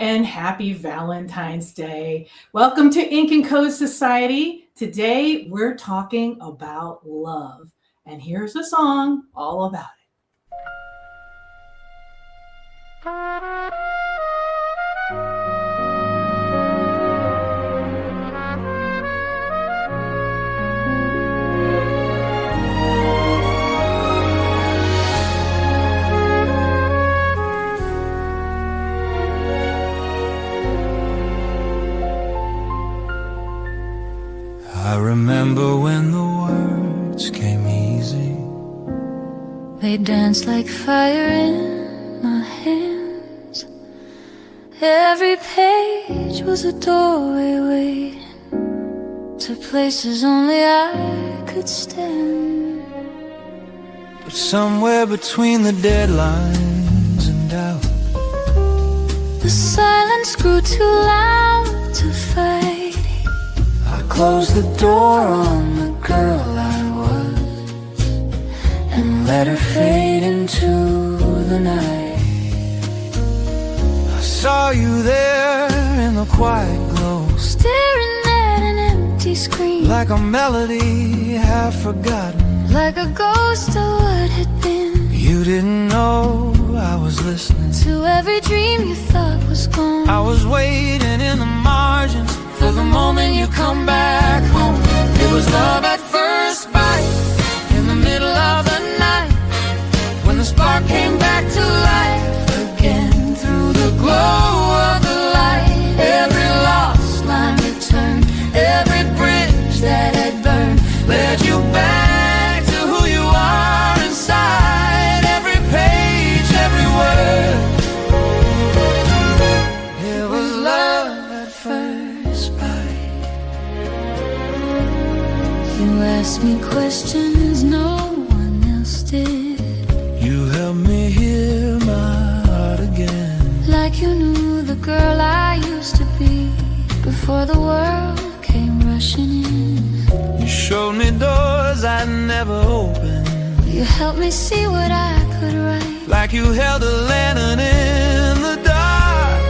and happy Valentine's Day. Welcome to Ink and Code Society. Today we're talking about love. And here's a song all about it. I remember when the words came easy. They danced like fire in my hands. Every page was a doorway waiting to places only I could stand. But somewhere between the deadlines and doubt, the silence grew too loud to fight. I closed the door on the girl I was and let her fade into the night. I saw you there in the quiet glow, staring at an empty screen, like a melody half forgotten, like a ghost of what had been. You didn't know I was listening to every dream you thought was gone. I was waiting in the margins for the moment you come back home. It was love at first bite, in the middle of the night, when the spark came back to life again. Through the glow of the light, every lost line returned, every bridge that had burned led you back to who you are inside. Every page, every word, it was love at first bite. You asked me questions no one else did. You helped me hear my heart again, like you knew the girl I used to be before the world came rushing in. You showed me doors I'd never opened. You helped me see what I could write, like you held a lantern in the dark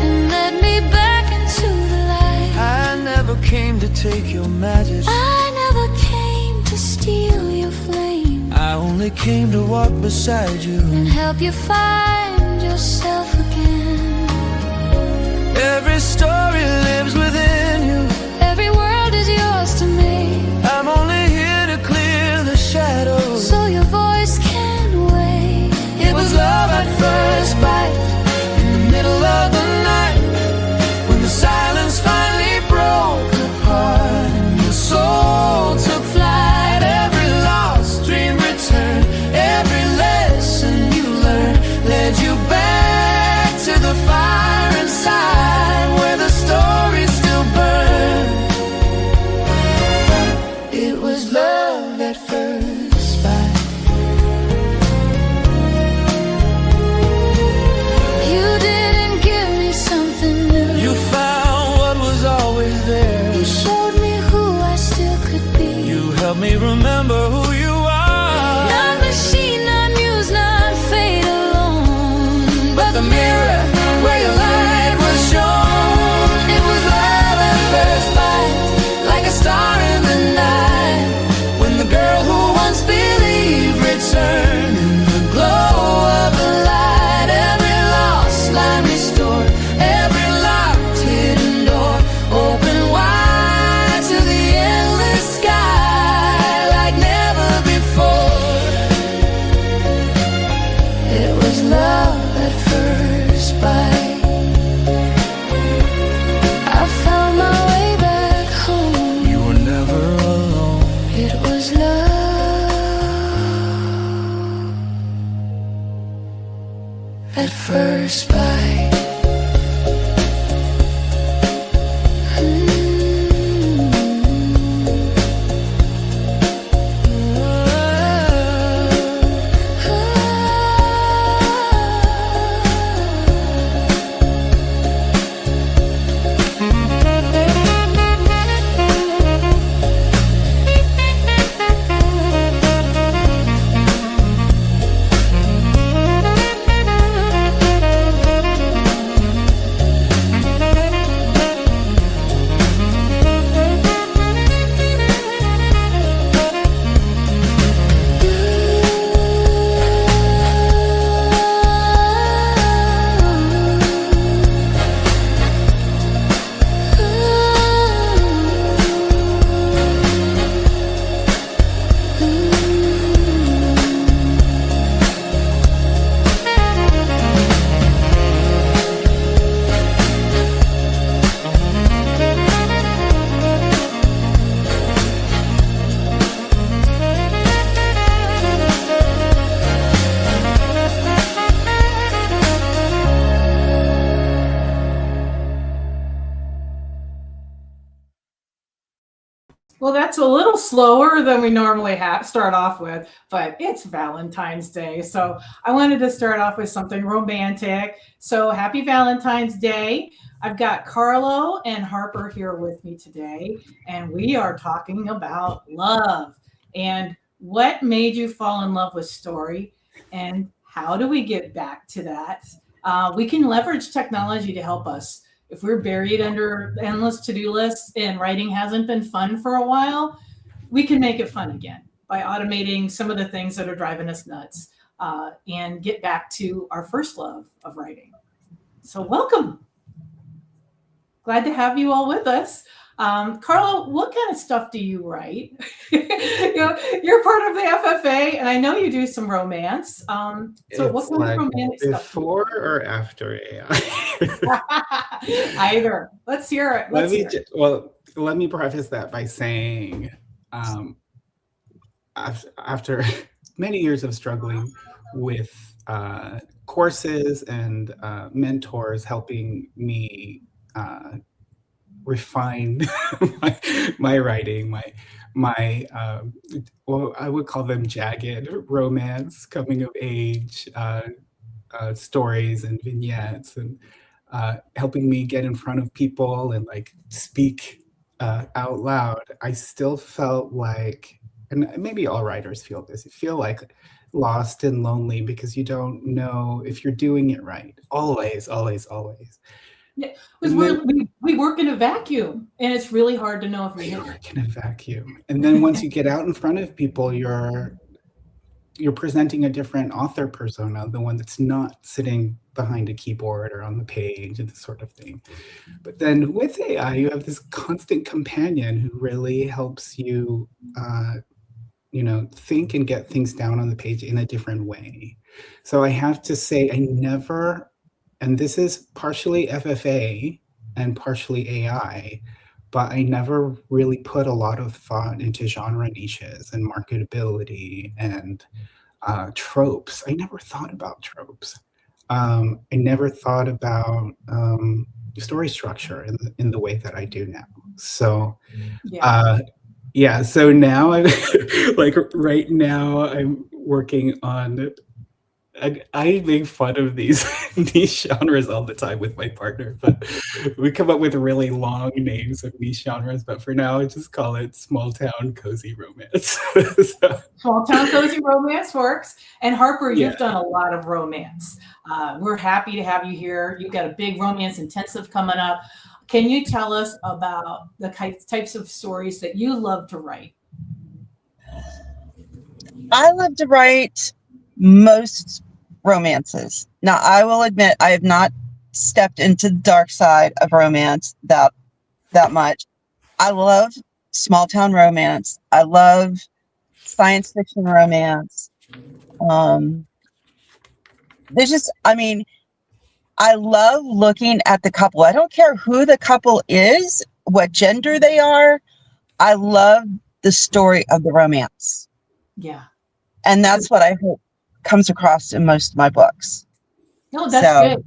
and led me back into the light. I never came to take your magic, I never came to steal your flame. I only came to walk beside you and help you find yourself again. Every story lives within you, every world is yours to make. I'm only here to clear the shadows so your voice can wait. It was love at first bite, in the middle of the night, when the silence finally broke apart and your soul took flight. Every lost dream returned, every lesson you learned led you back to the fire inside, where the stories still burn. It was love at first bite. You didn't give me something new, You found what was always there. you showed me who I still could be. You helped me remember who you are. Not machine, not muse, not fate alone, But the mirror where your light was shown. It was love at first bite, like a star in the night, when the girl who once believed returned. In the glow of the light, every lost line restored, every locked hidden door open wide to the endless sky, like never before. It was love at first bite. I found my way back home. You were never alone. It was love At first bite. Well, that's a little slower than we normally start off with, but it's Valentine's Day. So I wanted to start off with something romantic. So happy Valentine's Day. I've got Carlo and Harper here with me today, and we are talking about love and what made you fall in love with story and how do we get back to that? We can leverage technology to help us if we're buried under endless to-do lists and writing hasn't been fun for a while, we can make it fun again by automating some of the things that are driving us nuts and get back to our first love of writing. So welcome. Glad to have you all with us. Carlo, what kind of stuff do you write? You're part of the FFA, and I know you do some romance. So what kind of romantic stuff? Before or after AI? Either. Let's hear it. Let me preface that by saying, after many years of struggling with courses and mentors helping me refine my writing, my I would call them jagged romance, coming of age stories and vignettes, and helping me get in front of people and like speak out loud. I still felt like, and maybe all writers feel this, you feel like lost and lonely because you don't know if you're doing it right. Always. Yeah, because we work in a vacuum, and it's really hard to know if we work in a vacuum. And then once you get out in front of people, you're presenting a different author persona, the one that's not sitting behind a keyboard or on the page and this sort of thing. But then with AI, you have this constant companion who really helps you, think and get things down on the page in a different way. So I have to say, I never. And this is partially FFA and partially AI, but I never really put a lot of thought into genre niches and marketability and tropes. I never thought about tropes. I never thought about story structure in the way that I do now. So, so now I'm right now I'm working on. I make fun of these niche genres all the time with my partner, but we come up with really long names of niche genres. But for now, I just call it small town cozy romance. Small town cozy romance works. And Harper, you've done a lot of romance. We're happy to have you here. You've got a big romance intensive coming up. Can you tell us about the types of stories that you love to write? I love to write most romances. Now, I will admit I have not stepped into the dark side of romance that much. I love small town romance. I love science fiction romance. I love looking at the couple. I don't care who the couple is, what gender they are. I love the story of the romance. Yeah. And that's what I hope comes across in most of my books. No, that's good.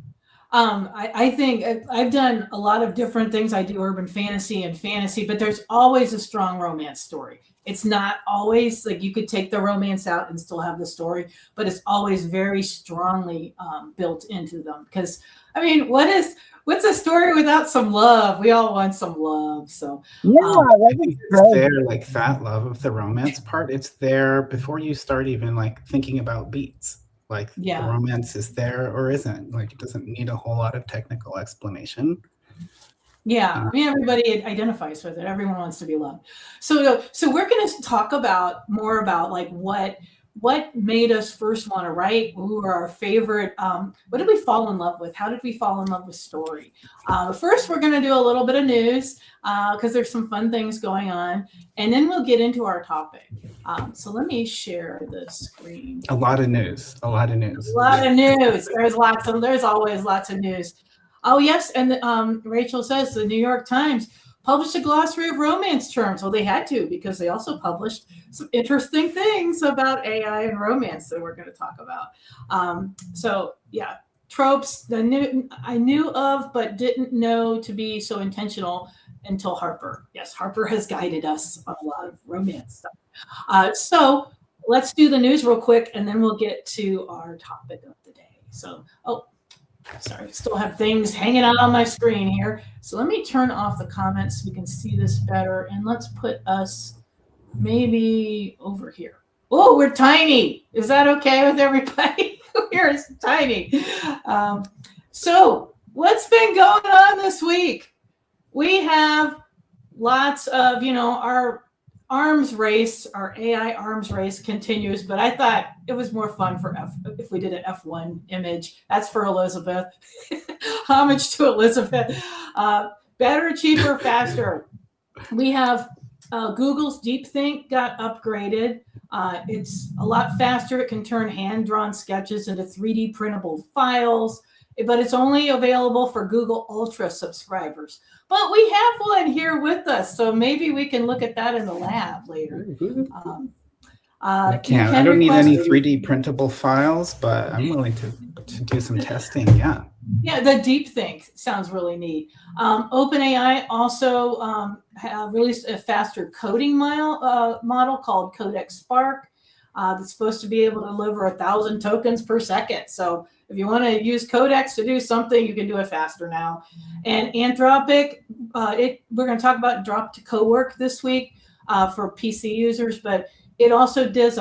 I think I've done a lot of different things. I do urban fantasy and fantasy, but there's always a strong romance story. It's not always like you could take the romance out and still have the story, but it's always very strongly built into them. Because I mean, what's a story without some love? We all want some love. So I think it's there, like that love of the romance part. It's there before you start even like thinking about beats. Like the romance is there or isn't. Like it doesn't need a whole lot of technical explanation. Yeah, I mean, everybody identifies with it. Everyone wants to be loved. So we're going to talk more about like what made us first want to write. Who are our favorite? What did we fall in love with? How did we fall in love with story? First, we're going to do a little bit of news because there's some fun things going on, and then we'll get into our topic. So let me share the screen. A lot of news. There's always lots of news. Oh, yes. And Rachel says the New York Times published a glossary of romance terms. Well, they had to because they also published some interesting things about AI and romance that we're going to talk about. Tropes I knew of but didn't know to be so intentional until Harper. Yes, Harper has guided us on a lot of romance stuff. So let's do the news real quick, and then we'll get to our topic of the day. So, sorry, still have things hanging out on my screen here. So let me turn off the comments so we can see this better, and let's put us maybe over here. Oh, we're tiny. Is that okay with everybody? Here is tiny. So what's been going on this week? We have lots of, our arms race, our AI arms race continues, but I thought it was more fun if we did an F1 image. That's for Elizabeth. Homage to Elizabeth. Better, cheaper, faster. We have Google's DeepThink got upgraded. It's a lot faster. It can turn hand-drawn sketches into 3D printable files, but it's only available for Google Ultra subscribers. But we have one here with us, so maybe we can look at that in the lab later. I can't. I don't need any 3D printable files, but I'm willing to do some testing. Yeah. Yeah, the DeepThink sounds really neat. OpenAI also released a faster coding model called Codex Spark that's supposed to be able to deliver 1,000 tokens per second. So if you want to use Codex to do something, you can do it faster now. And Anthropic, we're going to talk about Drop to Cowork this week for PC users, but it also does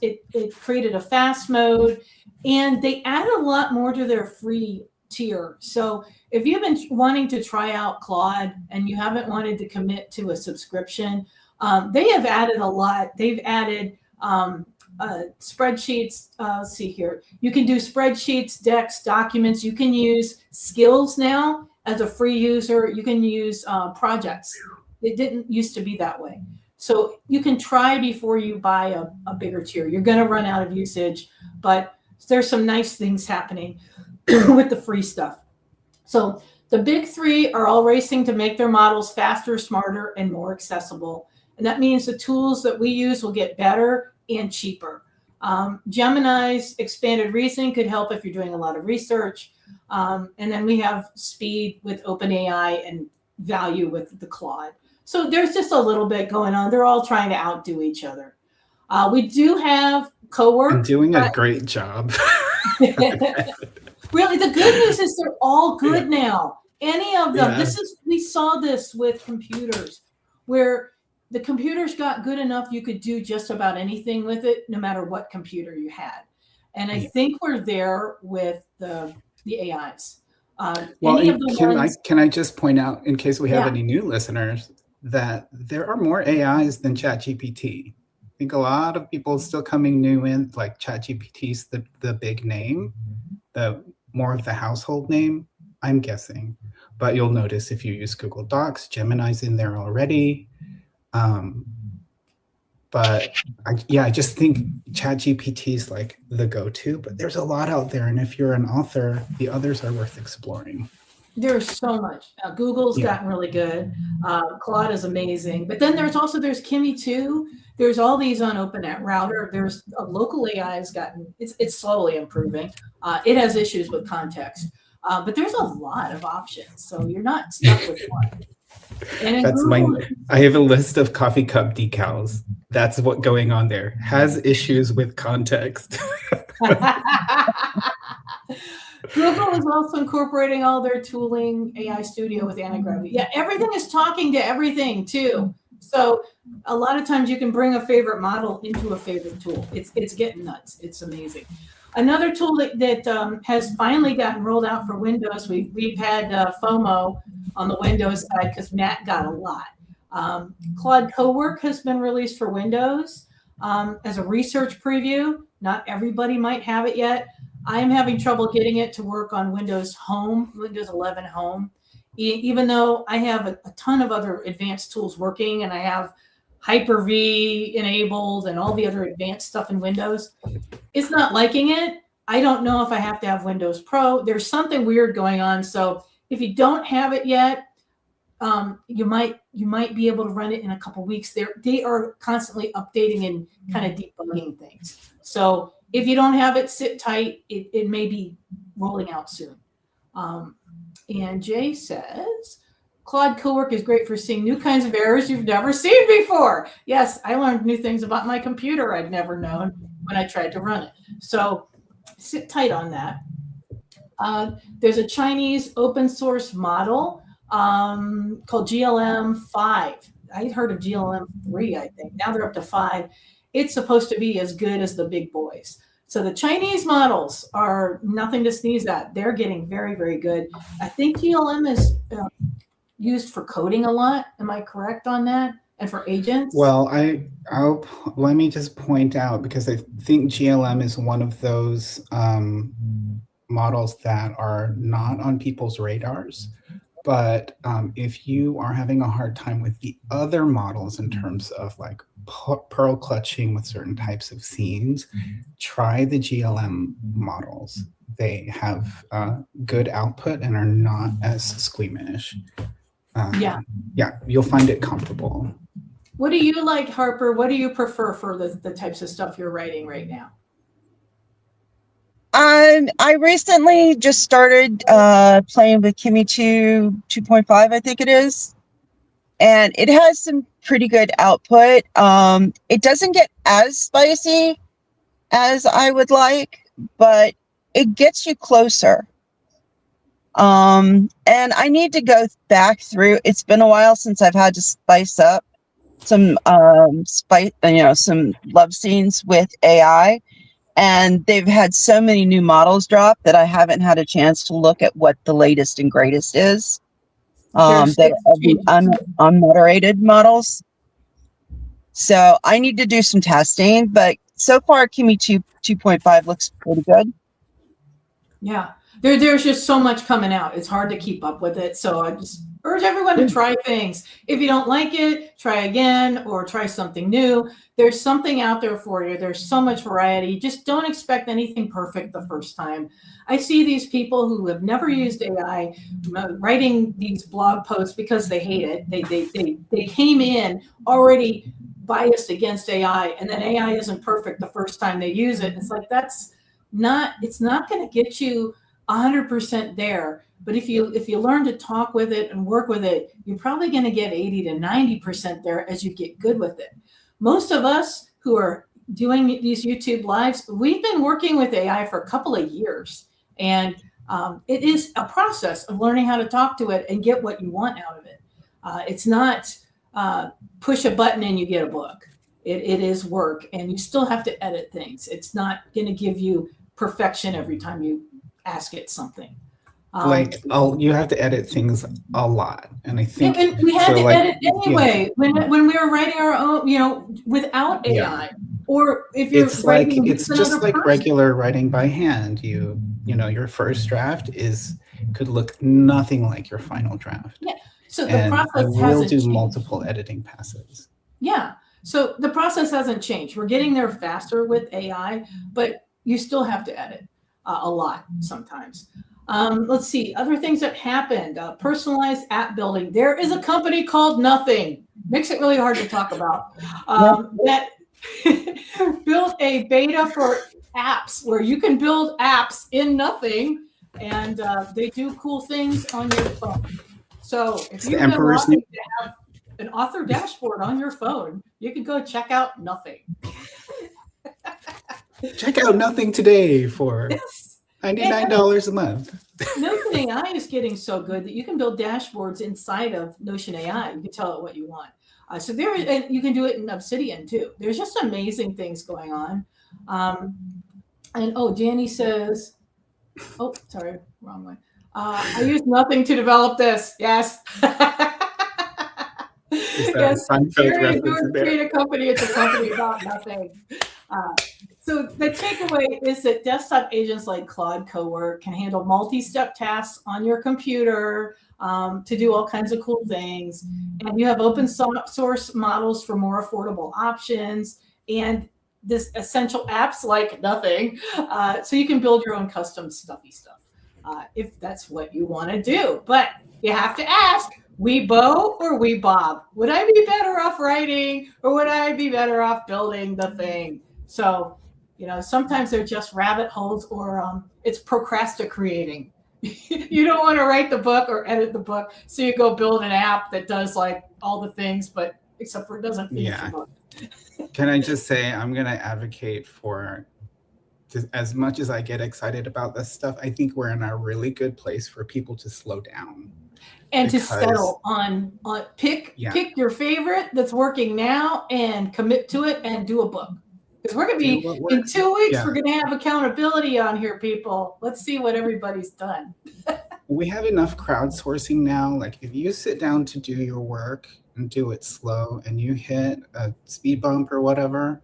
it created a fast mode, and they added a lot more to their free tier. So if you've been wanting to try out Claude and you haven't wanted to commit to a subscription, they have added a lot. They've added spreadsheets. Let's see here. You can do spreadsheets, decks, documents. You can use skills now as a free user. You can use projects. It didn't used to be that way. So you can try before you buy a bigger tier. You're going to run out of usage, but there's some nice things happening with the free stuff. So the big three are all racing to make their models faster, smarter, and more accessible. And that means the tools that we use will get better and cheaper. Gemini's expanded reasoning could help if you're doing a lot of research. And then we have speed with OpenAI and value with the Claude. So there's just a little bit going on. They're all trying to outdo each other. We do have Cowork. I'm doing a great job. Really, the good news is they're all good now. Any of them. Yeah. We saw this with computers, where the computers got good enough you could do just about anything with it, no matter what computer you had. And I think we're there with the AIs. Well, can I just point out, in case we have any new listeners, that there are more AIs than ChatGPT. I think a lot of people still coming new in, like ChatGPT's the big name, the more of the household name, I'm guessing. But you'll notice if you use Google Docs, Gemini's in there already. But I just think ChatGPT is like the go-to, but there's a lot out there. And if you're an author, the others are worth exploring. There's so much. Google's gotten really good. Claude is amazing. But then there's Kimi too. There's all these on OpenNet Router. There's a local AI has gotten, it's slowly improving. It has issues with context, but there's a lot of options. So you're not stuck with one. And that's Google, I have a list of coffee cup decals. That's what's going on there. Has issues with context. Google is also incorporating all their tooling, AI Studio with anti-gravity. Yeah, everything is talking to everything too. So a lot of times you can bring a favorite model into a favorite tool. It's getting nuts. It's amazing. Another tool that has finally gotten rolled out for Windows. We've had FOMO on the Windows side because Matt got a lot. Claude Cowork has been released for Windows as a research preview. Not everybody might have it yet. I'm having trouble getting it to work on Windows Home, Windows 11 Home, even though I have a ton of other advanced tools working, and I have Hyper-V enabled and all the other advanced stuff in Windows. It's not liking it. I don't know if I have to have Windows Pro. There's something weird going on. So if you don't have it yet, you might be able to run it in a couple weeks. They are constantly updating and kind of debugging things. So if you don't have it, sit tight. It may be rolling out soon. And Jay says, Claude Cowork is great for seeing new kinds of errors you've never seen before. Yes, I learned new things about my computer I'd never known when I tried to run it. So sit tight on that. There's a Chinese open source model called GLM-5. I heard of GLM-3, I think. Now they're up to 5. It's supposed to be as good as the big boys. So the Chinese models are nothing to sneeze at. They're getting very, very good. I think GLM is used for coding a lot. Am I correct on that? And for agents? Well, let me just point out, because I think GLM is one of those models that are not on people's radars. But if you are having a hard time with the other models in terms of like Perl clutching with certain types of scenes, try the GLM models. They have good output and are not as squeamish. Yeah, you'll find it comfortable. What do you like, Harper? What do you prefer for the types of stuff you're writing right now? I recently just started playing with Kimi 2.5, I think it is. And it has some pretty good output. It doesn't get as spicy as I would like, but it gets you closer. And I need to go back through. It's been a while since I've had to spice up some some love scenes with AI. And they've had so many new models drop that I haven't had a chance to look at what the latest and greatest is. That are the unmoderated models. So I need to do some testing, but so far Kimi 2.5 looks pretty good. Yeah, there's just so much coming out. It's hard to keep up with it. So I just urge everyone to try things. If you don't like it, try again or try something new. There's something out there for you. There's so much variety. Just don't expect anything perfect the first time. I see these people who have never used AI writing these blog posts because they hate it. They came in already biased against AI, and then AI isn't perfect the first time they use it. It's like it's not going to get you 100% there. But if you learn to talk with it and work with it, you're probably going to get 80 to 90% there as you get good with it. Most of us who are doing these YouTube lives, we've been working with AI for a couple of years. And it is a process of learning how to talk to it and get what you want out of it. It's not push a button and you get a book. It is work, and you still have to edit things. It's not going to give you perfection every time you ask it something. You have to edit things a lot, and I think we had to edit anyway when we were writing our own, without AI. Yeah. Or if you're it's like writing it's just like person. regular writing by hand. You know your first draft could look nothing like your final draft. Yeah. So the process hasn't will do changed. multiple editing passes. Yeah. So the process hasn't changed. We're getting there faster with AI, but you still have to edit a lot sometimes. Let's see, other things that happened. Personalized app building. There is a company called Nothing. Makes it really hard to talk about. That built a beta for apps where you can build apps in Nothing, and they do cool things on your phone. So if you've been wanting to have an author dashboard on your phone, you can go check out Nothing. Check out Nothing today for $99 a month. Notion AI is getting so good that you can build dashboards inside of Notion AI. You can tell it what you want. So and you can do it in Obsidian too. There's just amazing things going on. And Danny says, sorry, wrong one. I used Nothing to develop this. Yes. Yes. Create a company. It's a company about nothing. So the takeaway is that desktop agents like Claude Cowork can handle multi-step tasks on your computer to do all kinds of cool things. And you have open source models for more affordable options and this essential apps like Nothing. So you can build your own custom stuffy stuff if that's what you want to do. But you have to ask, we Bo or we Bob? Would I be better off writing or would I be better off building the thing? So, sometimes they're just rabbit holes or it's procrastinating. You don't want to write the book or edit the book, so you go build an app that does like all the things, but except for it doesn't finish the Yeah. book. Can I just say, I'm going to advocate for, as much as I get excited about this stuff, I think we're in a really good place for people to slow down. And to Because- settle on pick your favorite that's working now and commit to it and do a book. Because we're going to be, in 2 weeks, we're going to have accountability on here, people. Let's see what everybody's done. We have enough crowdsourcing now. Like if you sit down to do your work and do it slow and you hit a speed bump or whatever,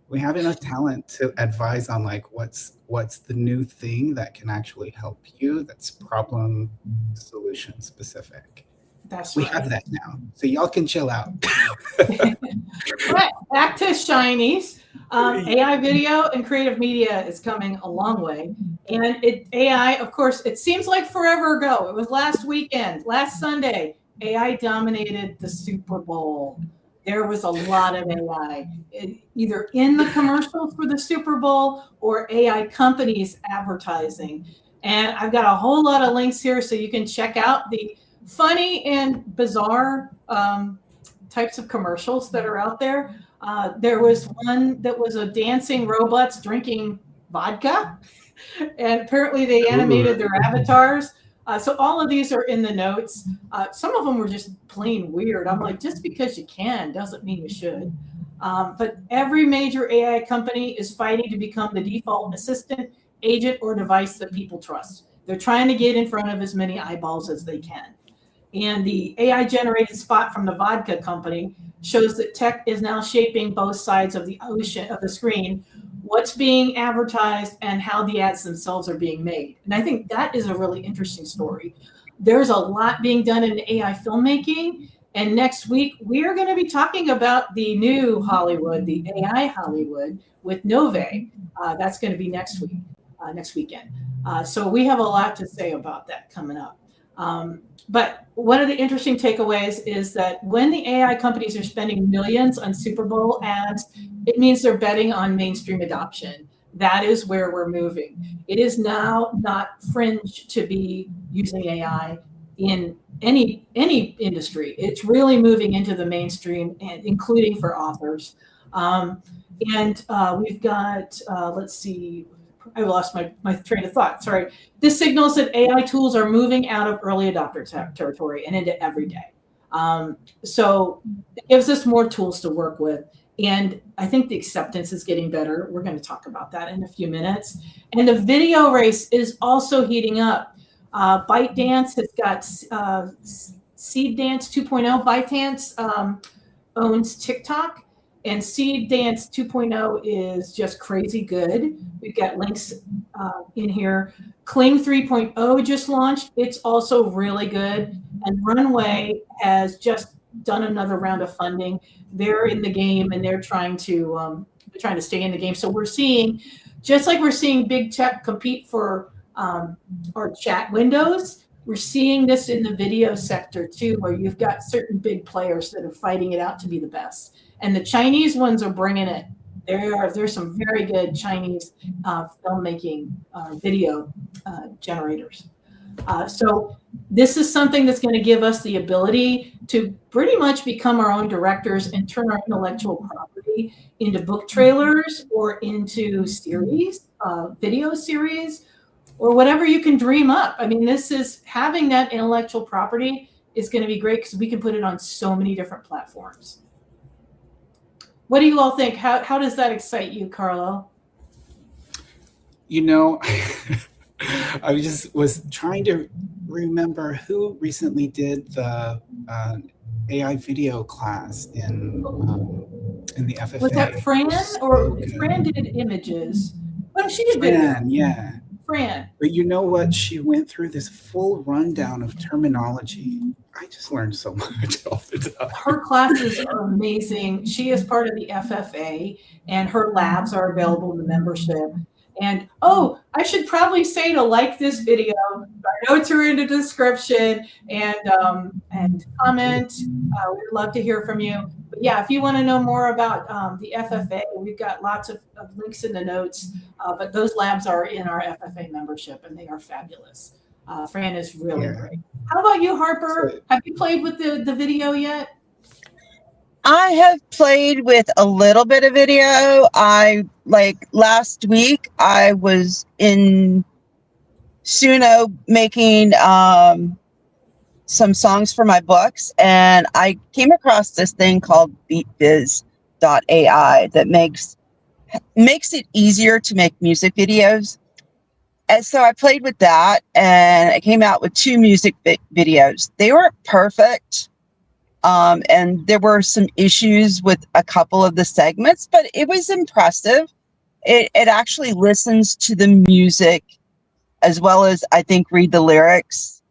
we have enough talent to advise on like what's the new thing that can actually help you, that's problem solution specific. That's we right. have that now, so y'all can chill out. Right, back to shinies. AI video and creative media is coming a long way, and AI, of course, it seems like forever ago. It was last weekend, last Sunday. AI dominated the Super Bowl. There was a lot of AI, either in the commercials for the Super Bowl or AI companies advertising. And I've got a whole lot of links here so you can check out the funny and bizarre types of commercials that are out there. There was one that was a dancing robots drinking vodka, and apparently they animated their avatars. So all of these are in the notes. Some of them were just plain weird. I'm like, just because you can doesn't mean you should. But every major AI company is fighting to become the default assistant, agent, or device that people trust. They're trying to get in front of as many eyeballs as they can. And the AI-generated spot from the vodka company shows that tech is now shaping both sides of the ocean of the screen, what's being advertised and how the ads themselves are being made. And I think that is a really interesting story. There's a lot being done in AI filmmaking. And next week, we are going to be talking about the new Hollywood, the AI Hollywood with Nove. That's going to be next week, next weekend. So we have a lot to say about that coming up. But one of the interesting takeaways is that when the AI companies are spending millions on Super Bowl ads, it means they're betting on mainstream adoption. That is where we're moving. It is now not fringe to be using AI in any industry. It's really moving into the mainstream, and including for authors. We've got, let's see, I lost my train of thought. Sorry. This signals that AI tools are moving out of early adopter territory and into everyday. So it gives us more tools to work with. And I think the acceptance is getting better. We're going to talk about that in a few minutes. And the video race is also heating up. Byte Dance has got Seed Dance 2.0. ByteDance owns TikTok. And Seed Dance 2.0 is just crazy good. We've got links in here. Kling 3.0 just launched. It's also really good. And Runway has just done another round of funding. They're in the game and they're trying to stay in the game. So we're seeing, just like we're seeing big tech compete for our chat windows, we're seeing this in the video sector too, where you've got certain big players that are fighting it out to be the best. And the Chinese ones are bringing it. There's some very good Chinese filmmaking video generators. So this is something that's going to give us the ability to pretty much become our own directors and turn our intellectual property into book trailers or into series, video series, or whatever you can dream up. I mean, this is having that intellectual property is going to be great because we can put it on so many different platforms. What do you all think? How does that excite you, Carlo? You know, I just was trying to remember who recently did the AI video class in the FFA. Was that Fran? Or Fran did images. Well, she did video. Fran, yeah. Fran. But you know what? She went through this full rundown of terminology. I just learned so much all the time. Her classes are amazing. She is part of the FFA, and her labs are available in the membership. And oh, I should probably say to like this video. Our notes are in the description, and comment. We'd love to hear from you. But yeah, if you want to know more about the FFA, we've got lots of links in the notes. But those labs are in our FFA membership, and they are fabulous. Fran is really Yeah. great. How about you, Harper? So- Have you played with the video yet? I have played with a little bit of video. Last week, I was in Suno making some songs for my books, and I came across this thing called beatbiz.ai that makes it easier to make music videos. And so I played with that, and I came out with 2 music videos. They weren't perfect, and there were some issues with a couple of the segments, but it was impressive. It actually listens to the music as well as, I think, read the lyrics.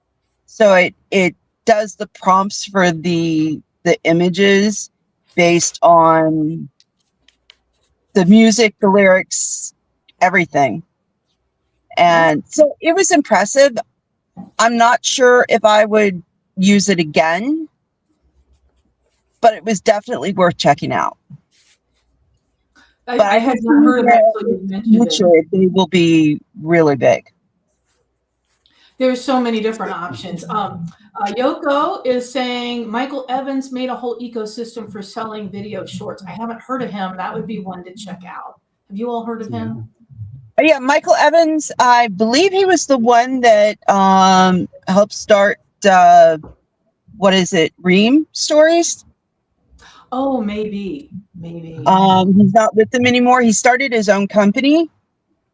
So it does the prompts for the images based on the music, the lyrics, everything. And so it was impressive. I'm not sure if I would use it again, but it was definitely worth checking out. I had not heard of that until you mentioned it. They will be really big. There's so many different options. Yoko is saying Michael Evans made a whole ecosystem for selling video shorts. I haven't heard of him. That would be one to check out. Have you all heard of him? Yeah, Michael Evans, I believe he was the one that helped start, Ream Stories? Oh, maybe. He's not with them anymore. He started his own company.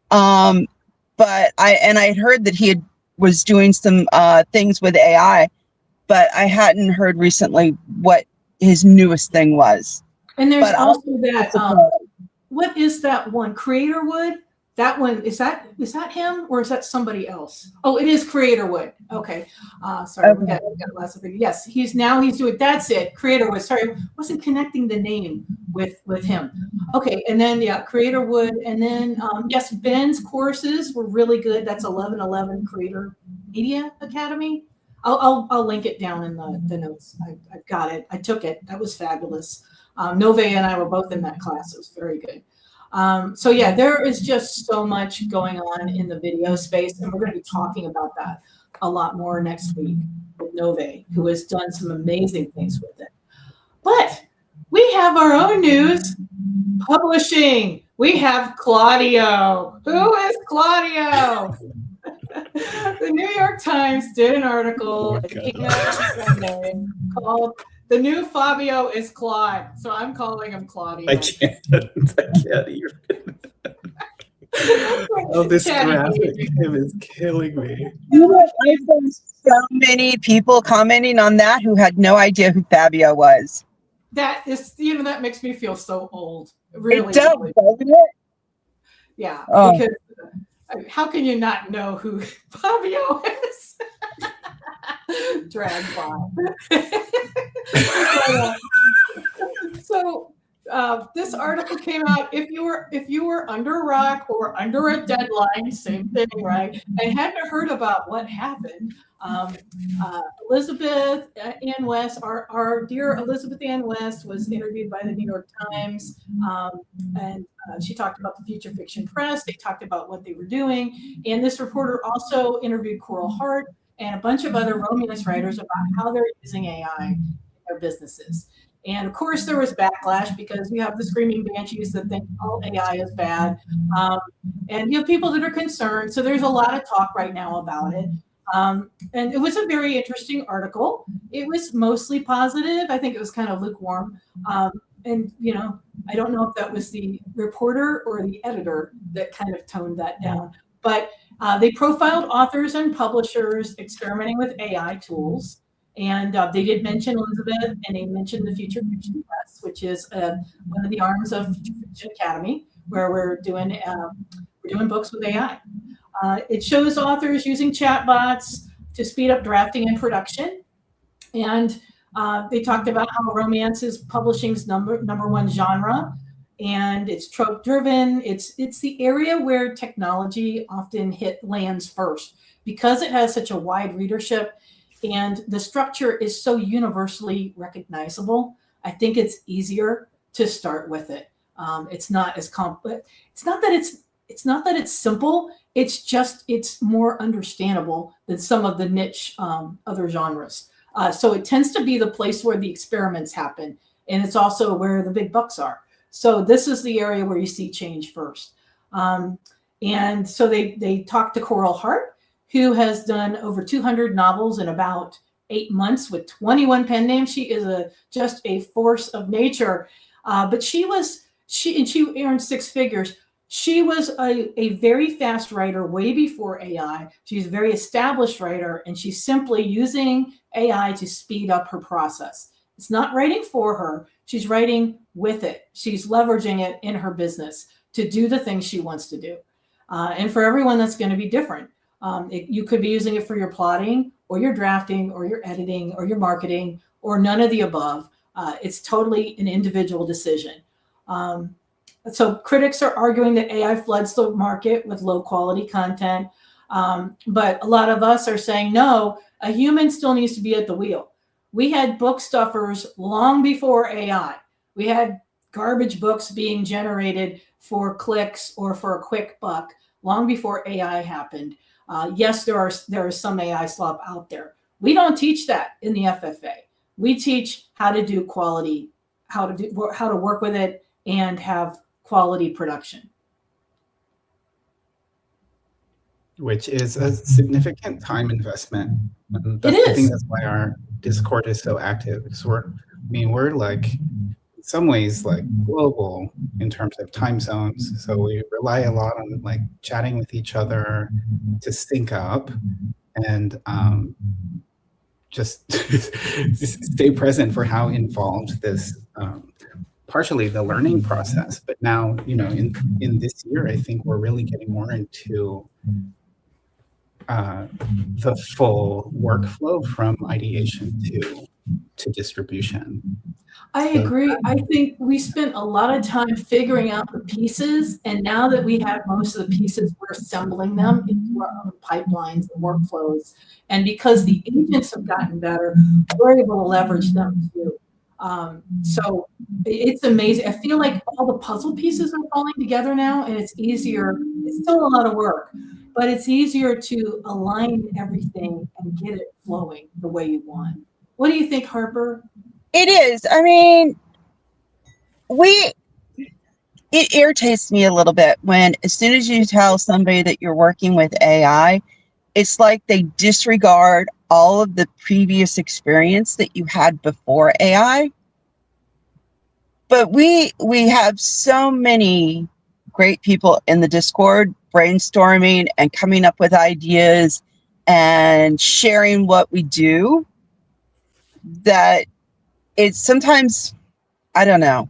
But I had heard that he was doing some things with AI, but I hadn't heard recently what his newest thing was. And there's also that, what is that one? Creatorwood? That one, is that him or is that somebody else? Oh, it is Creatorwood. Okay. Sorry, Okay. we got lots of things. Yes, he's doing, that's it. Creatorwood. Sorry, wasn't connecting the name with him. Okay, and then Creatorwood, and then yes, Ben's courses were really good. That's 1111 Creator Media Academy. I'll link it down in the notes. I've got it. I took it. That was fabulous. Nove and I were both in that class. It was very good. So yeah, there is just so much going on in the video space, and we're going to be talking about that a lot more next week with Nove, who has done some amazing things with it. But we have our own news. Publishing. We have Claudio. Who is Claudio? The New York Times did an article called "The New Fabio is Claude." So I'm calling him Claudio. I can't even. Oh, this graphic is killing me. I saw so many people commenting on that who had no idea who Fabio was. That is, that makes me feel so old. Really, it does, doesn't it? Yeah, Oh. because how can you not know who Fabio is? Drag by. So this article came out. If you were under a rock or under a deadline, same thing, right? And hadn't heard about what happened. Elizabeth Ann West, our dear Elizabeth Ann West, was interviewed by the New York Times, and she talked about the Future Fiction Press. They talked about what they were doing, and this reporter also interviewed Coral Hart and a bunch of other romance writers about how they're using AI in their businesses. And of course, there was backlash because you have the screaming banshees that think all AI is bad, and you have people that are concerned. So there's a lot of talk right now about it. And it was a very interesting article. It was mostly positive. I think it was kind of lukewarm. And, I don't know if that was the reporter or the editor that kind of toned that down. But they profiled authors and publishers experimenting with AI tools. And they did mention Elizabeth, and they mentioned the Future Fiction Press, which is one of the arms of Future Fiction Academy, where we're doing books with AI. It shows authors using chatbots to speed up drafting and production. And they talked about how romance is publishing's number one genre, and it's trope driven. It's the area where technology often lands first because it has such a wide readership, and the structure is so universally recognizable. I think it's easier to start with it. It's not as complex. It's not that it's it's not that it's simple. It's just it's more understandable than some of the niche other genres. So it tends to be the place where the experiments happen, and it's also where the big bucks are. So this is the area where you see change first. And so they talked to Coral Hart, who has done over 200 novels in about 8 months with 21 pen names. She is just a force of nature. But she earned six figures. She was a very fast writer way before AI. She's a very established writer, and she's simply using AI to speed up her process. It's not writing for her. She's writing with it. She's leveraging it in her business to do the things she wants to do. And for everyone, that's going to be different. You could be using it for your plotting or your drafting or your editing or your marketing or none of the above. It's totally an individual decision. So critics are arguing that AI floods the market with low quality content. But a lot of us are saying, no, a human still needs to be at the wheel. We had book stuffers long before AI. We had garbage books being generated for clicks or for a quick buck long before AI happened. Yes, there is some AI slop out there. We don't teach that in the FFA. We teach how to do quality, how to work with it and have quality production. Which is a significant time investment. It is. I think that's why our Discord is so active, because we're like, in some ways, like global in terms of time zones. So we rely a lot on like chatting with each other to sync up and just stay present for how involved this partially the learning process, but now, in this year, I think we're really getting more into the full workflow from ideation to distribution. I agree. I think we spent a lot of time figuring out the pieces, and now that we have most of the pieces, we're assembling them into our own pipelines and workflows. And because the agents have gotten better, we're able to leverage them too. So it's amazing. I feel like all the puzzle pieces are falling together now, and it's easier. It's still a lot of work, but it's easier to align everything and get it flowing the way you want. What do you think, Harper? It is. I mean, it irritates me a little bit when as soon as you tell somebody that you're working with AI, it's like they disregard all of the previous experience that you had before AI. But we have so many great people in the Discord brainstorming and coming up with ideas and sharing what we do that it's sometimes, I don't know.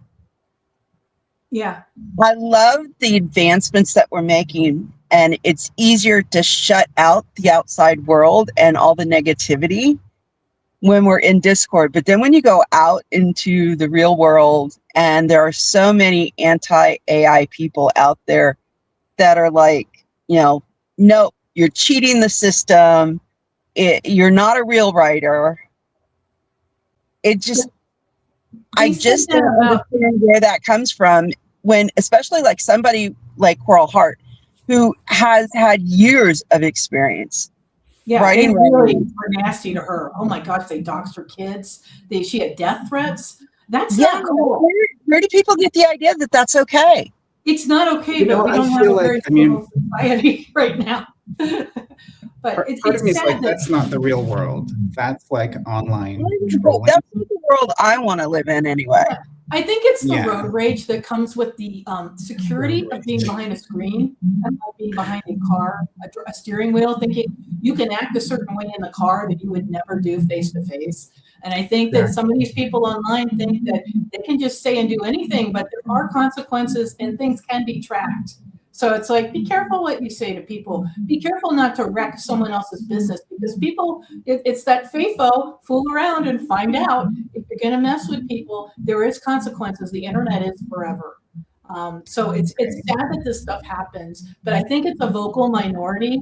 Yeah. I love the advancements that we're making, and it's easier to shut out the outside world and all the negativity when we're in Discord. But then when you go out into the real world, and there are so many anti-AI people out there that are like, nope, you're cheating the system. You're not a real writer. I just don't understand where that comes from when, especially like somebody like Coral Hart, who has had years of experience. Yeah, writing they really were nasty to her. Oh my gosh, they doxed her kids. She had death threats. That's not cool. Where do people get the idea that that's okay? It's not okay, but we don't have a very civil society right now. But it's part of me is sad like, that's not the real world. That's like online trolling. That's not the world I want to live in anyway. I think it's the road rage that comes with the security of being behind a screen, and being behind a car, a steering wheel, thinking you can act a certain way in the car that you would never do face to face. And I think that some of these people online think that they can just say and do anything, but there are consequences and things can be tracked. So it's like, be careful what you say to people. Be careful not to wreck someone else's business, because people, it's that FAFO, fool around and find out. If you're going to mess with people, there is consequences. The internet is forever. So it's sad that this stuff happens, but I think it's a vocal minority.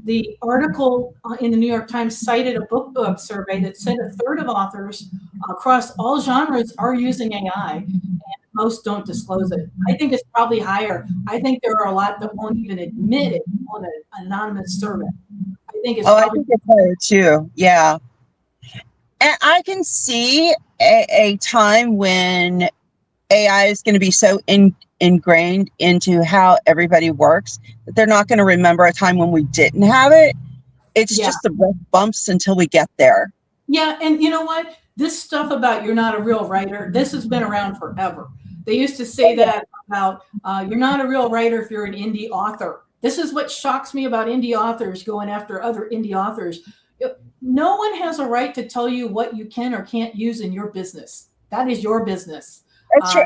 The article in the New York Times cited a book club survey that said a third of authors across all genres are using AI. And most don't disclose it. I think it's probably higher. I think there are a lot that won't even admit it on an anonymous survey. I think it's Oh, I probably think it's higher too. Yeah. And I can see a time when AI is going to be so ingrained into how everybody works that they're not going to remember a time when we didn't have it. It's yeah. just the rough bumps until we get there. Yeah, and you know what? This stuff about you're not a real writer, this has been around forever. They used to say that about you're not a real writer if you're an indie author. This is what shocks me about indie authors going after other indie authors. No one has a right to tell you what you can or can't use in your business. That is your business. That's true.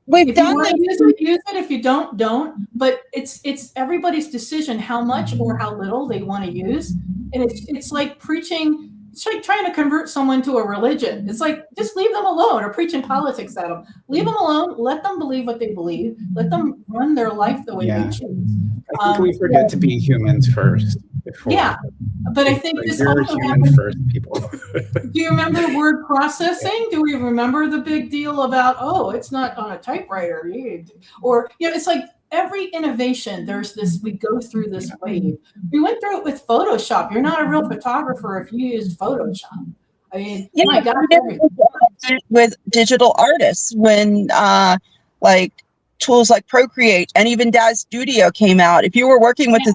We've If you done want to the use it. If you don't. But it's everybody's decision how much or how little they want to use. And it's like preaching. It's like trying to convert someone to a religion. It's like, just leave them alone, or preaching politics at them. Leave them alone. Let them believe what they believe. Let them run their life the way they choose. I think we forget to be humans first. Before. Yeah, but I think this you're also human happens. first, people. Do you remember word processing? Do we remember the big deal about, oh, it's not on a typewriter? Or, it's like every innovation, there's this, we go through this wave. We went through it with Photoshop. You're not a real photographer if you used Photoshop. I mean, my God, with digital artists when like tools like Procreate and even Daz Studio came out. If you were working with a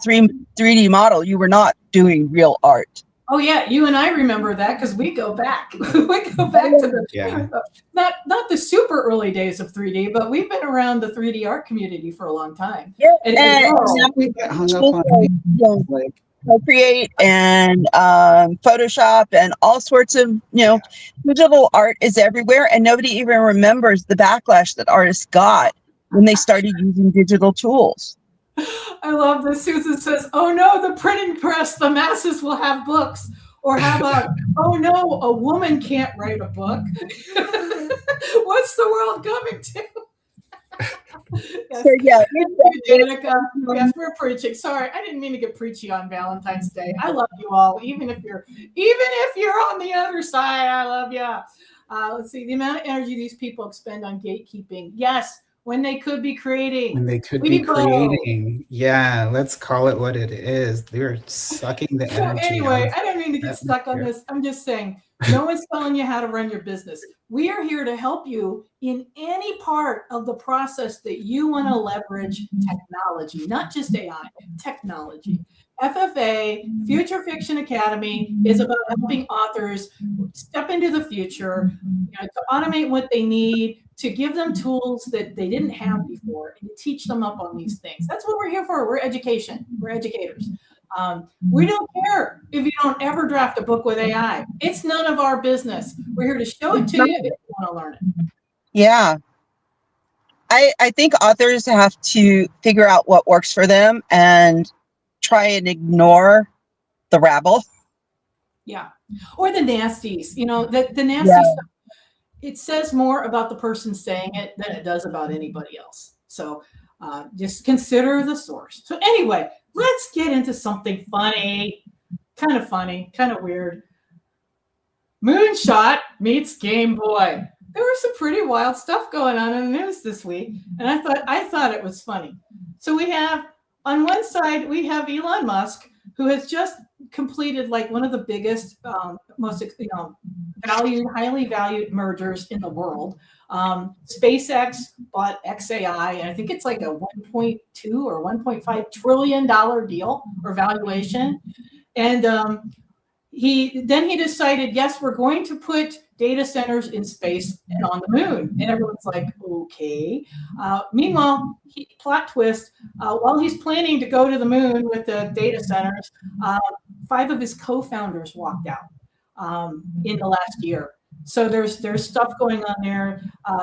3D model, you were not doing real art. Oh yeah, you and I remember that because we go back. We go back to the not the super early days of 3D, but we've been around the 3D art community for a long time. Yeah, and we get hung up on like Procreate and Photoshop and all sorts of digital art is everywhere, and nobody even remembers the backlash that artists got when they started using digital tools. I love this. Susan says, "Oh no, the printing press, the masses will have books." Or how about, "Oh no, a woman can't write a book." What's the world coming to? Yes. So yeah, Danica, yes, we're preaching. Sorry, I didn't mean to get preachy on Valentine's Day. I love you all, even if you're on the other side. I love you. Let's see, the amount of energy these people expend on gatekeeping. Yes. When they could be creating. When they could be creating. Yeah, let's call it what it is. They're sucking the energy. So anyway, I don't mean to get stuck on this. I'm just saying, no one's telling you how to run your business. We are here to help you in any part of the process that you want to leverage technology, not just AI, technology. FFA, Future Fiction Academy, is about helping authors step into the future, to automate what they need, to give them tools that they didn't have before, and to teach them up on these things. That's what we're here for. We're education. We're educators. We don't care if you don't ever draft a book with AI. It's none of our business. We're here to show it to you if you want to learn it. Yeah. I think authors have to figure out what works for them and try and ignore the rabble. Yeah. Or the nasties. The nasty stuff. It says more about the person saying it than it does about anybody else. So just consider the source. So anyway, let's get into something funny, kind of weird. Moonshot meets Game Boy. There was some pretty wild stuff going on in the news this week, and I thought it was funny. So we have, on one side, we have Elon Musk, who has just completed like one of the biggest, most highly valued mergers in the world. SpaceX bought XAI, and I think it's like a $1.2 or $1.5 trillion deal or valuation. And he decided, yes, we're going to put data centers in space and on the moon. And everyone's like, okay. Meanwhile, plot twist, while he's planning to go to the moon with the data centers, 5 of his co-founders walked out in the last year. So there's stuff going on there.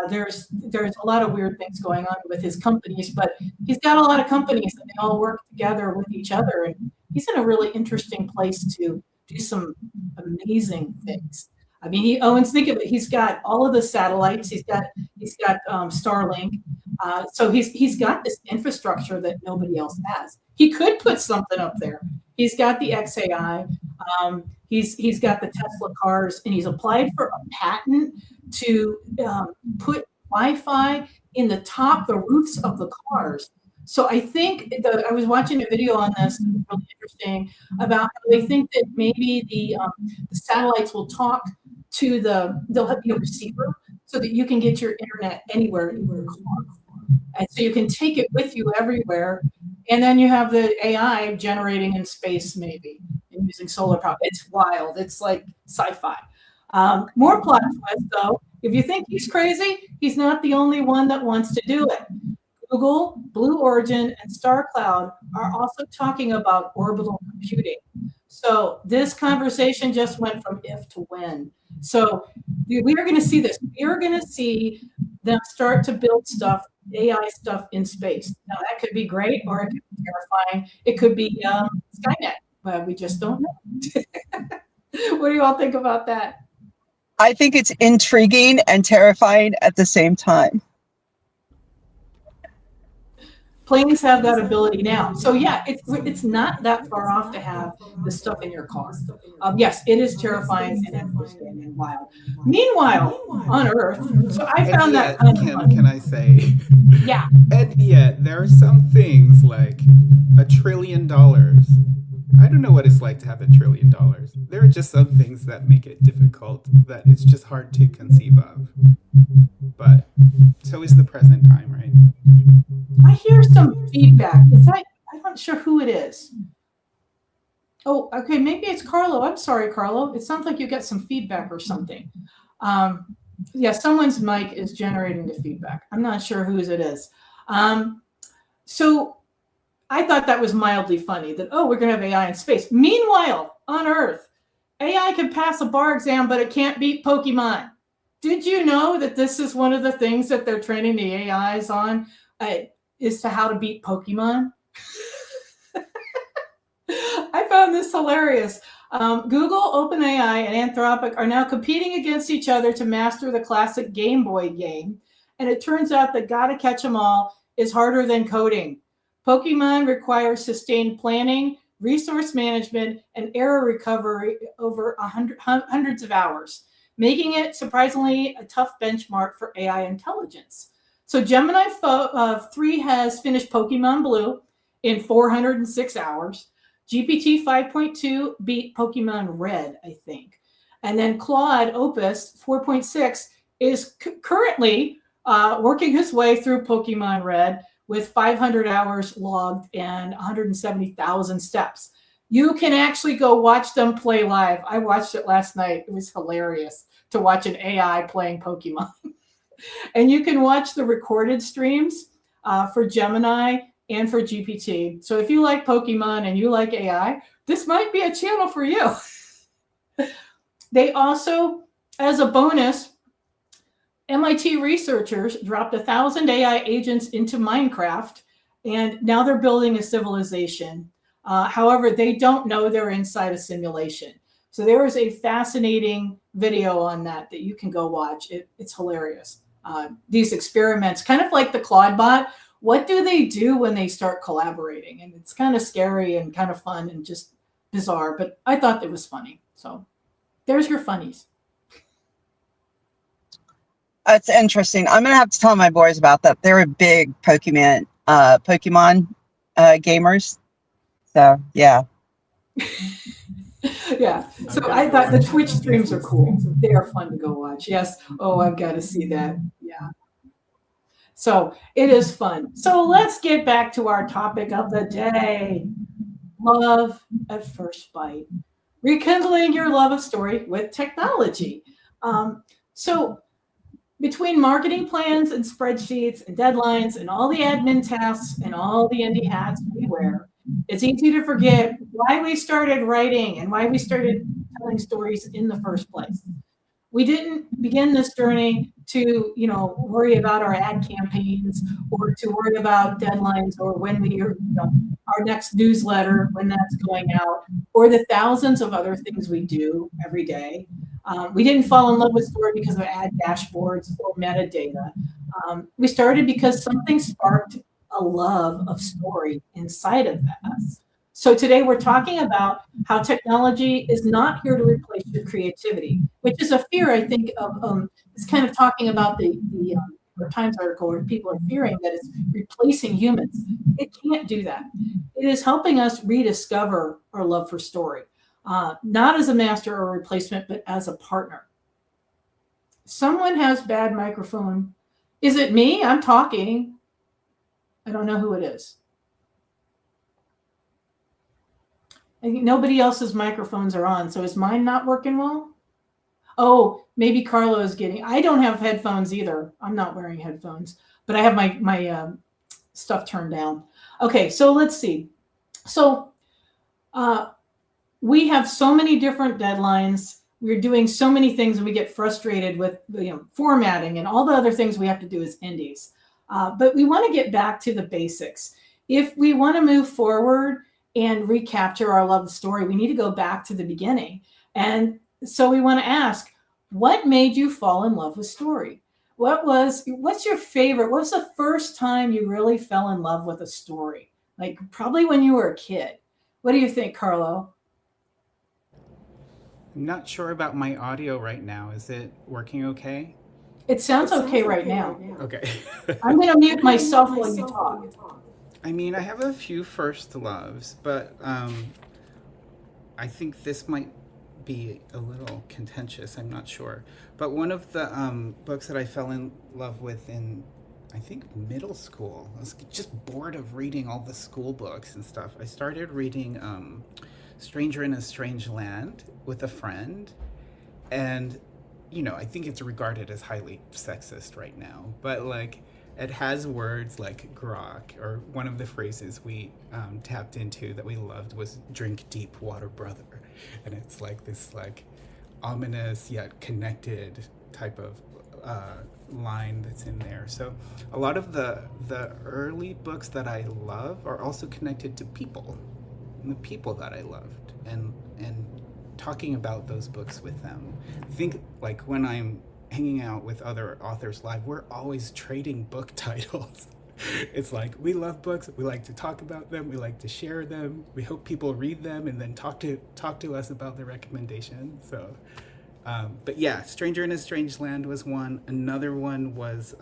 There's a lot of weird things going on with his companies, but he's got a lot of companies and they all work together with each other. And he's in a really interesting place to do some amazing things. I mean, think of it. He's got all of the satellites. He's got Starlink. So he's got this infrastructure that nobody else has. He could put something up there. He's got the XAI. He's got the Tesla cars, and he's applied for a patent to put Wi-Fi in the roofs of the cars. So I think I was watching a video on this, really interesting, about how they think that maybe the satellites will talk to they'll have a receiver so that you can get your internet anywhere in your car. And so you can take it with you everywhere. And then you have the AI generating in space, maybe, and using solar power. It's wild. It's like sci-fi. More plot twist, though. If you think he's crazy, he's not the only one that wants to do it. Google, Blue Origin, and StarCloud are also talking about orbital computing. So this conversation just went from if to when. So we are going to see this. We are going to see them start to build stuff, AI stuff in space. Now that could be great, or it could be terrifying. It could be Skynet, but we just don't know. What do you all think about that? I think it's intriguing and terrifying at the same time. Planes have that ability now. So yeah, it's not that far off to have the stuff in your car. Yes, it is terrifying and interesting and wild. Meanwhile, on Earth, so I found that kind of funny. Can I say? Yeah. And yet, there are some things like $1 trillion. I don't know what it's like to have $1 trillion. There are just some things that make it difficult, that it's just hard to conceive of. But so is the present time, right? I hear some feedback. I'm not sure who it is. Oh, okay, maybe it's Carlo. I'm sorry, Carlo. It sounds like you get some feedback or something. Yeah, someone's mic is generating the feedback. I'm not sure whose it is. So I thought that was mildly funny that, we're going to have AI in space. Meanwhile, on Earth, AI can pass a bar exam, but it can't beat Pokemon. Did you know that this is one of the things that they're training the AIs on, is to how to beat Pokemon? I found this hilarious. Google, OpenAI, and Anthropic are now competing against each other to master the classic Game Boy game. And it turns out that Gotta Catch 'em All is harder than coding. Pokemon requires sustained planning, resource management, and error recovery over hundreds of hours, making it surprisingly a tough benchmark for AI intelligence. So Gemini 3 has finished Pokemon Blue in 406 hours. GPT 5.2 beat Pokemon Red, I think. And then Claude Opus 4.6 is currently working his way through Pokemon Red with 500 hours logged and 170,000 steps. You can actually go watch them play live. I watched it last night. It was hilarious to watch an AI playing Pokemon. And you can watch the recorded streams for Gemini and for GPT. So if you like Pokemon and you like AI, this might be a channel for you. They also, as a bonus, MIT researchers dropped 1,000 AI agents into Minecraft, and now they're building a civilization. However, they don't know they're inside a simulation. So there is a fascinating video on that you can go watch. It's hilarious. These experiments, kind of like the Claude bot, what do they do when they start collaborating? And it's kind of scary and kind of fun and just bizarre, but I thought it was funny. So there's your funnies. It's interesting. I'm gonna have to tell my boys about that. They're big Pokemon gamers. So yeah. Yeah. So I thought the Twitch streams are cool. They are fun to go watch. Yes. Oh, I've got to see that. Yeah. So it is fun. So let's get back to our topic of the day. Love at first bite. Rekindling your love of story with technology. So between marketing plans and spreadsheets and deadlines and all the admin tasks and all the indie hats we wear, it's easy to forget why we started writing and why we started telling stories in the first place. We didn't begin this journey to, worry about our ad campaigns or to worry about deadlines or when our next newsletter, when that's going out, or the thousands of other things we do every day. We didn't fall in love with story because of ad dashboards or metadata. We started because something sparked a love of story inside of us. So today we're talking about how technology is not here to replace your creativity, which is a fear, I think, of it's kind of talking about the or Times article where people are fearing that it's replacing humans. It can't do that. It is helping us rediscover our love for story, not as a master or replacement, but as a partner. Someone has bad microphone. Is it me? I'm talking. I don't know who it is. I think nobody else's microphones are on. So is mine not working well? Oh, maybe Carlo is getting. I don't have headphones either. I'm not wearing headphones, but I have my stuff turned down. Okay, so let's see. So we have so many different deadlines. We're doing so many things, and we get frustrated with formatting and all the other things we have to do as indies. But we want to get back to the basics. If we want to move forward and recapture our love story, we need to go back to the beginning. And so we want to ask, what made you fall in love with story? What's your favorite? What was the first time you really fell in love with a story? Like probably when you were a kid. What do you think, Carlo? I'm not sure about my audio right now. Is it working okay? It sounds okay right now. Okay. I'm going to mute myself while you talk. I mean, I have a few first loves, but I think this might be a little contentious. I'm not sure. But one of the books that I fell in love with in, I think, middle school, I was just bored of reading all the school books and stuff. I started reading Stranger in a Strange Land with a friend. And, I think it's regarded as highly sexist right now. But, it has words like grok, or one of the phrases we tapped into that we loved was drink deep water, brother. And it's this ominous yet connected type of line that's in there. So a lot of the early books that I love are also connected to people, and the people that I loved, and talking about those books with them. I think when I'm hanging out with other authors live, we're always trading book titles. It's we love books, we like to talk about them, we like to share them, we hope people read them and then talk to us about the recommendation. So but yeah, Stranger in a Strange Land was one. Another one was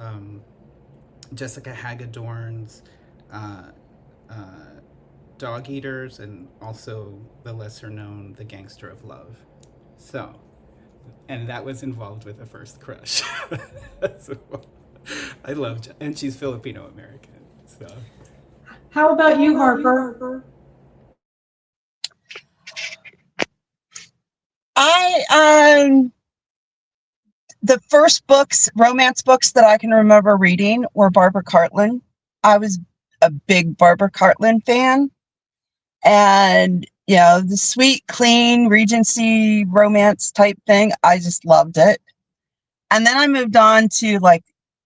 Jessica Hagedorn's Dog Eaters, and also the lesser known The Gangster of Love. So, and that was involved with a first crush. So, I love, and she's Filipino American. So, how about you, Harper? The first romance books that I can remember reading were Barbara Cartland. I was a big Barbara Cartland fan, and the sweet, clean Regency romance type thing, I just loved it. And then I moved on to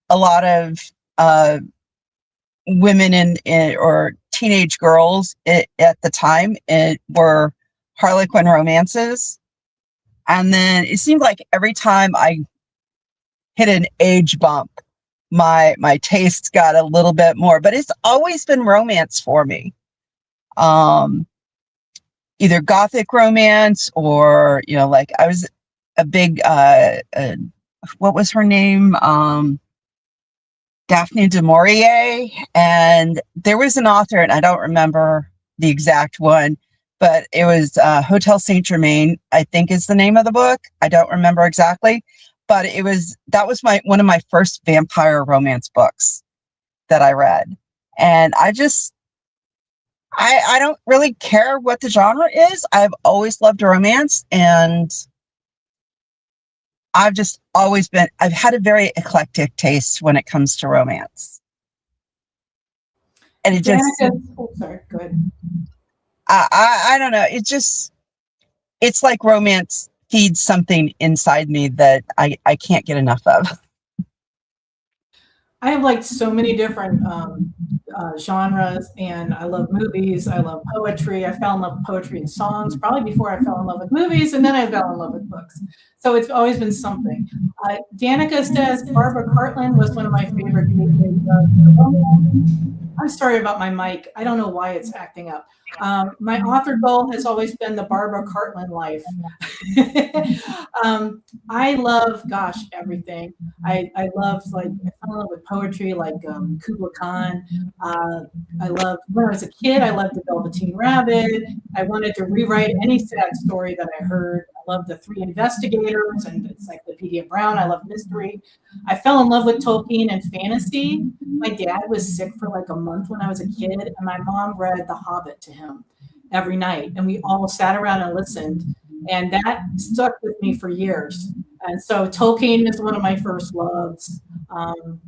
a lot of women in or teenage girls at the time. It were Harlequin romances. And then it seemed like every time I hit an age bump, my tastes got a little bit more, but it's always been romance for me. Either gothic romance or, I was a big, what was her name? Daphne du Maurier. And there was an author, and I don't remember the exact one, but it was Hotel Saint Germain, I think is the name of the book. I don't remember exactly, but that was one of my first vampire romance books that I read. And I don't really care what the genre is. I've always loved romance, and I've had a very eclectic taste when it comes to romance. And it sorry, go ahead. I don't know. It's like romance feeds something inside me that I can't get enough of. I have liked so many different genres, and I love movies. I love poetry. I fell in love with poetry and songs probably before I fell in love with movies, and then I fell in love with books. So it's always been something. Danica says Barbara Cartland was one of my favorite. I'm sorry about my mic. I don't know why it's acting up. My author goal has always been the Barbara Cartland life. I love, gosh, everything. I love, like, I fell in love with poetry, like Kubla Khan. I loved, when I was a kid, I loved the Velveteen Rabbit. I wanted to rewrite any sad story that I heard. I loved the Three Investigators and Encyclopedia Brown. I love mystery. I fell in love with Tolkien and fantasy. My dad was sick for like a month when I was a kid, and my mom read The Hobbit to him every night, and we all sat around and listened, and that stuck with me for years. And so Tolkien is one of my first loves. Um,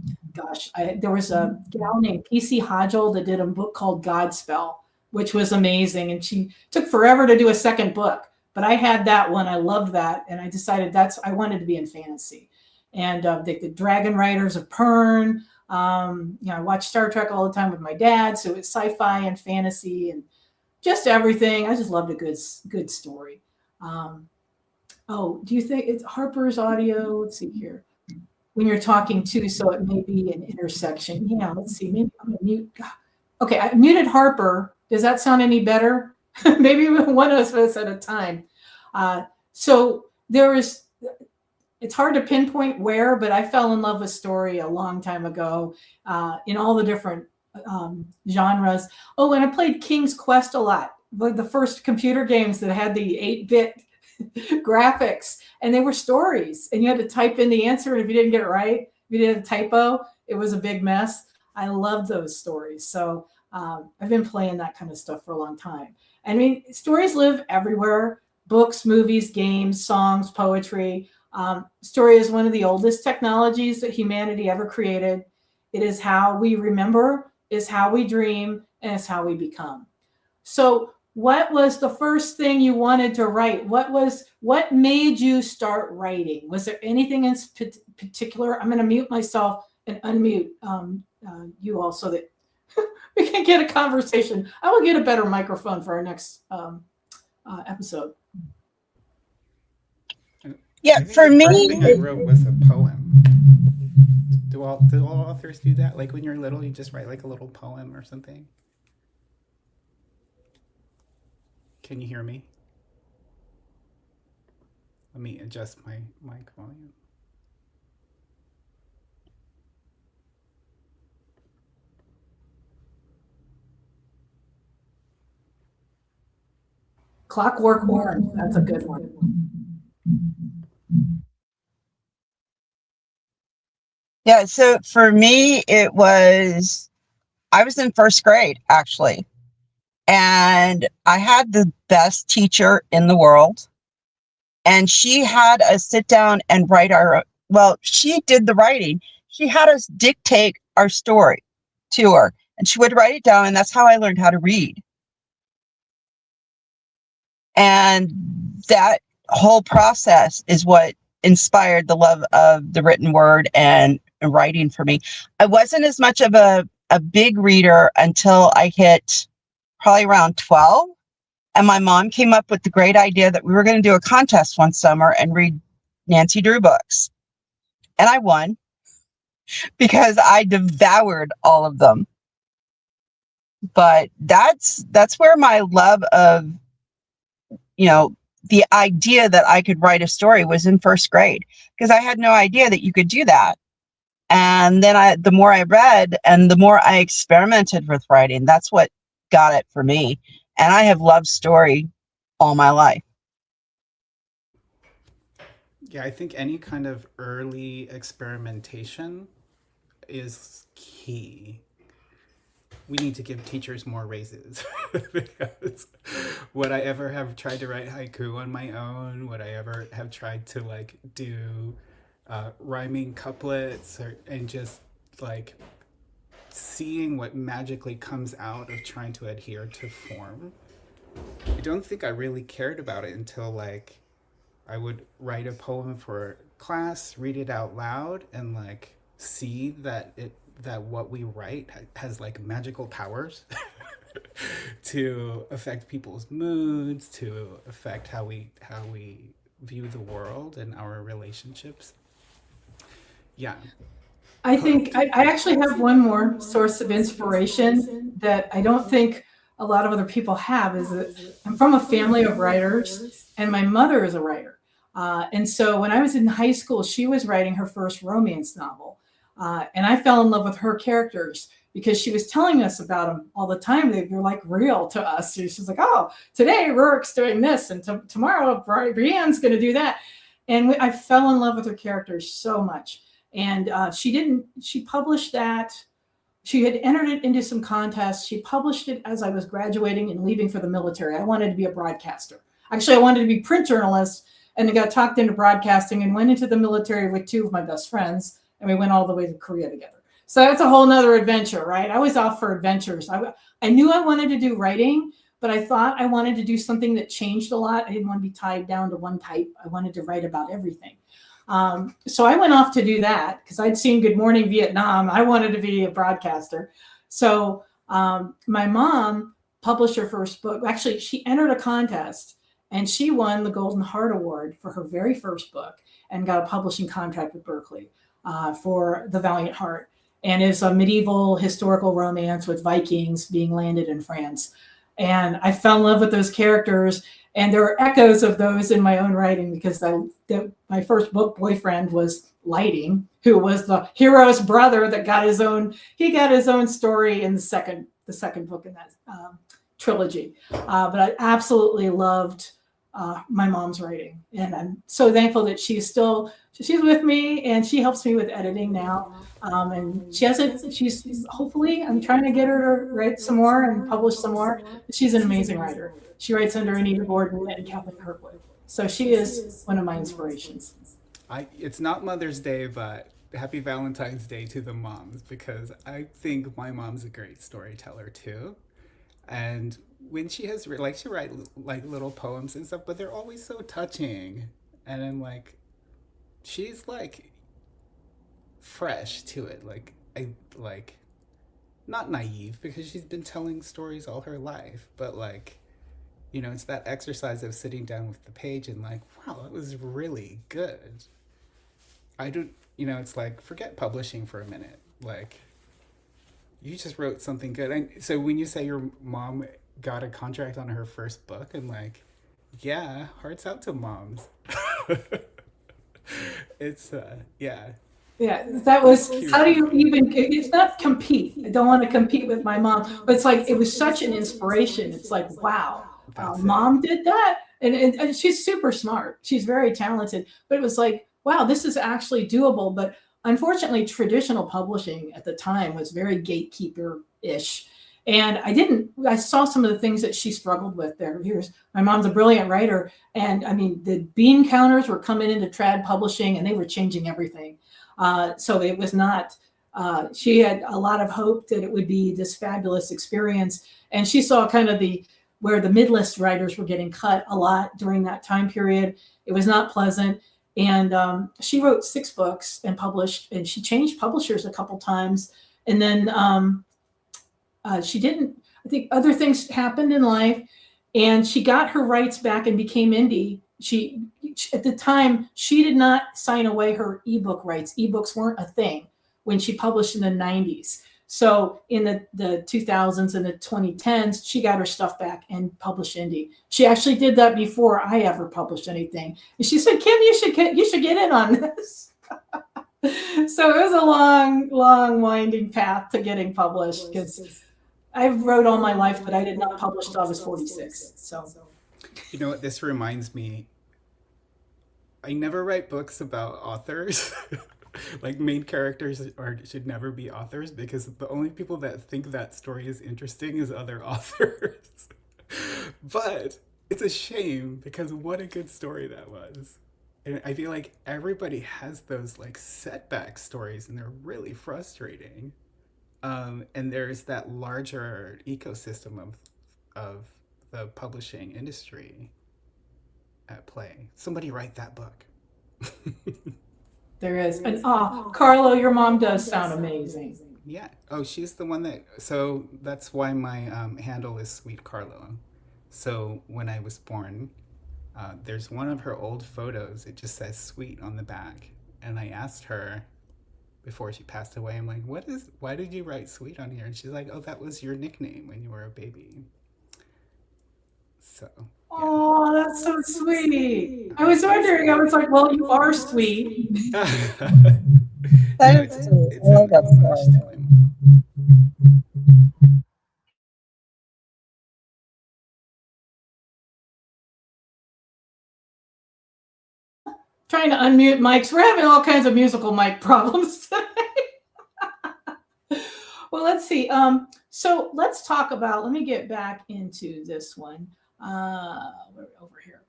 there was a gal named PC Hodgel that did a book called Godspell, which was amazing, and she took forever to do a second book, but I had that one. I loved that, and I decided I wanted to be in fantasy. And the Dragon Riders of Pern. I watch Star Trek all the time with my dad, so it's sci-fi and fantasy and just everything. I just loved a good story. Do you think it's Harper's audio? Let's see here. When you're talking too, so it may be an intersection. Yeah, let's see. Maybe I'm gonna mute. Okay, I muted Harper. Does that sound any better? Maybe one of us at a time. So there is. It's hard to pinpoint where, but I fell in love with story a long time ago in all the different genres. Oh, and I played King's Quest a lot. The first computer games that had the 8-bit graphics, and they were stories, and you had to type in the answer, and if you didn't get it right, if you did a typo, it was a big mess. I love those stories. So I've been playing that kind of stuff for a long time. I mean, stories live everywhere: books, movies, games, songs, poetry. Story is one of the oldest technologies that humanity ever created. It is how we remember, is how we dream, and it's how we become. So what was the first thing you wanted to write? What made you start writing? Was there anything in particular? I'm going to mute myself and unmute you all so that we can get a conversation. I will get a better microphone for our next episode. Yeah, for the me, first thing I wrote was a poem. Do all authors do that? Like when you're little, you just write like a little poem or something? Can you hear me? Let me adjust my mic volume. Clockwork Orange, that's a good one. yeah, so for me, I was in first grade, actually. And I had the best teacher in the world. And she had us sit down and write she did the writing. She had us dictate our story to her, and she would write it down. And that's how I learned how to read. And that whole process is what inspired the love of the written word and writing for me. I wasn't as much of a big reader until I hit probably around 12. And my mom came up with the great idea that we were going to do a contest one summer and read Nancy Drew books. And I won because I devoured all of them. But that's where my love of, the idea that I could write a story was in first grade, because I had no idea that you could do that. And then the more I read and the more I experimented with writing, that's what got it for me. And I have loved story all my life. Yeah, I think any kind of early experimentation is key. We need to give teachers more raises because would I ever have tried to write haiku on my own? Would I ever have tried to do rhyming couplets and just seeing what magically comes out of trying to adhere to form? I don't think I really cared about it until I would write a poem for class, read it out loud, and see that what we write has magical powers to affect people's moods, to affect how we view the world and our relationships. Yeah. I think I actually have one more source of inspiration that I don't think a lot of other people have. Is that I'm from a family of writers, and my mother is a writer. And so when I was in high school, she was writing her first romance novel, and I fell in love with her characters because she was telling us about them all the time. They're like real to us. She's like, "Oh, today Rourke's doing this, and tomorrow Brienne's going to do that," and I fell in love with her characters so much. And she published that. She had entered it into some contests. She published it as I was graduating and leaving for the military. I wanted to be a broadcaster. Actually, I wanted to be print journalist, and I got talked into broadcasting and went into the military with two of my best friends, and we went all the way to Korea together. So that's a whole nother adventure, right? I was off for adventures. I knew I wanted to do writing, but I thought I wanted to do something that changed a lot. I didn't want to be tied down to one type. I wanted to write about everything. So I went off to do that because I'd seen Good Morning Vietnam. I wanted to be a broadcaster. So my mom published her first book. Actually, she entered a contest and she won the Golden Heart Award for her very first book and got a publishing contract with Berkeley for The Valiant Heart. And it's a medieval historical romance with Vikings being landed in France. And I fell in love with those characters. And there are echoes of those in my own writing because my first book boyfriend was Lighting, who was the hero's brother that got his own story in the second book in that trilogy. But I absolutely loved my mom's writing. And I'm so thankful that she's with me and she helps me with editing now. And she's hopefully, I'm trying to get her to write some more and publish some more. She's an amazing writer. She writes under Anita Gordon and Kathleen Kirkwood. So she is one of my inspirations. It's not Mother's Day, but happy Valentine's Day to the moms, because I think my mom's a great storyteller too. And when she likes to write like little poems and stuff, but they're always so touching. And I'm like, she's like fresh to it. Like not naive because she's been telling stories all her life, but like, it's that exercise of sitting down with the page and like, wow, that was really good. I don't, it's like, forget publishing for a minute. Like, you just wrote something good. And so when you say your mom got a contract on her first book, and like, yeah, hearts out to moms. It's, yeah. Yeah, that was, how do you even, it's not compete. I don't want to compete with my mom, but it's like, it was such an inspiration. It's like, wow. Mom did that, and she's super smart. She's very talented, but it was like, wow, this is actually doable. But unfortunately, traditional publishing at the time was very gatekeeper-ish, and I saw some of the things that she struggled with there. My mom's a brilliant writer, and I mean, the bean counters were coming into trad publishing, and they were changing everything. So it was not. She had a lot of hope that it would be this fabulous experience, and she saw kind of where the mid-list writers were getting cut a lot during that time period. It was not pleasant. And she wrote 6 books and published, and she changed publishers a couple times. And then she didn't, I think other things happened in life, and she got her rights back and became indie. At the time, she did not sign away her ebook rights. Ebooks weren't a thing when she published in the 90s. So in the 2000s and the 2010s, she got her stuff back and published indie. She actually did that before I ever published anything. And she said, "Kim, you should get in on this." So it was a long, long, winding path to getting published because I wrote all my life, but I did not publish till I was 46. So, you know what? This reminds me. I never write books about authors. Like main characters should never be authors, because the only people that think that story is interesting is other authors. But it's a shame, because what a good story that was. And I feel like everybody has those like setback stories, and they're really frustrating. And there's that larger ecosystem of the publishing industry at play. Somebody write that book. there is. And Carlo, your mom does sound amazing. Yeah. Oh, she's the one that. So that's why my handle is Sweet Carlo. So when I was born, there's one of her old photos. It just says "Sweet" on the back, and I asked her, before she passed away. I'm like, why did you write sweet on here? And she's like, oh, that was your nickname when you were a baby. So, yeah. Oh, that's so sweet. I was wondering, I was like, well, you are sweet. That is sweet. It's I love that homage story. to my mom. Trying to unmute mics. We're having all kinds of musical mic problems today. Well, let's see. So let's talk about, let me get back into this one. Over here.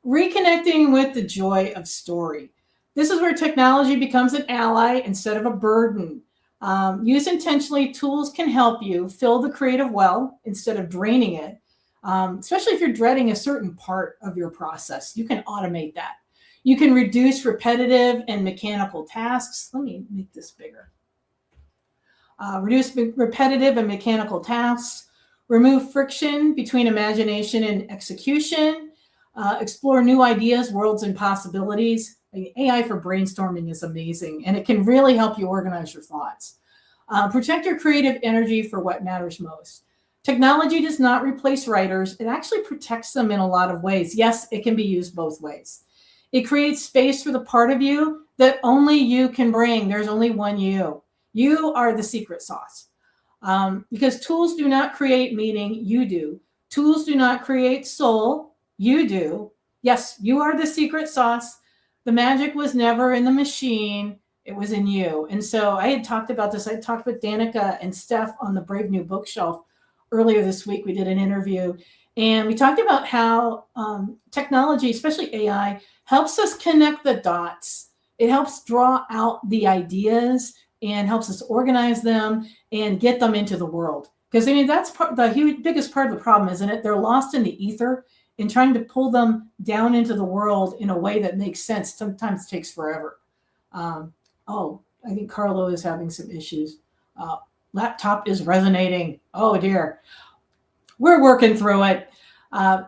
Reconnecting with the joy of story. This is where technology becomes an ally instead of a burden. Used intentionally, tools can help you fill the creative well instead of draining it, especially if you're dreading a certain part of your process. You can automate that. You can reduce repetitive and mechanical tasks. Let me make this bigger. Reduce repetitive and mechanical tasks, remove friction between imagination and execution, explore new ideas, worlds, and possibilities. AI for brainstorming is amazing, and it can really help you organize your thoughts. Protect your creative energy for what matters most. Technology does not replace writers. It actually protects them in a lot of ways. Yes, it can be used both ways. It creates space for the part of you that only you can bring. There's only one you. You are the secret sauce. Because tools do not create meaning, you do. Tools do not create soul, you do. Yes, you are the secret sauce. The magic was never in the machine, it was in you. And so I had talked about this. I talked with Danica and Steph on the Brave New Bookshelf earlier this week. We did an interview, and we talked about how technology, especially AI, helps us connect the dots. It helps draw out the ideas and helps us organize them and get them into the world. Because I mean, that's the biggest part of the problem, isn't it? They're lost in the ether, and trying to pull them down into the world in a way that makes sense sometimes takes forever. Oh, I think Carlo is having some issues. Laptop is resonating. Oh dear. We're working through it.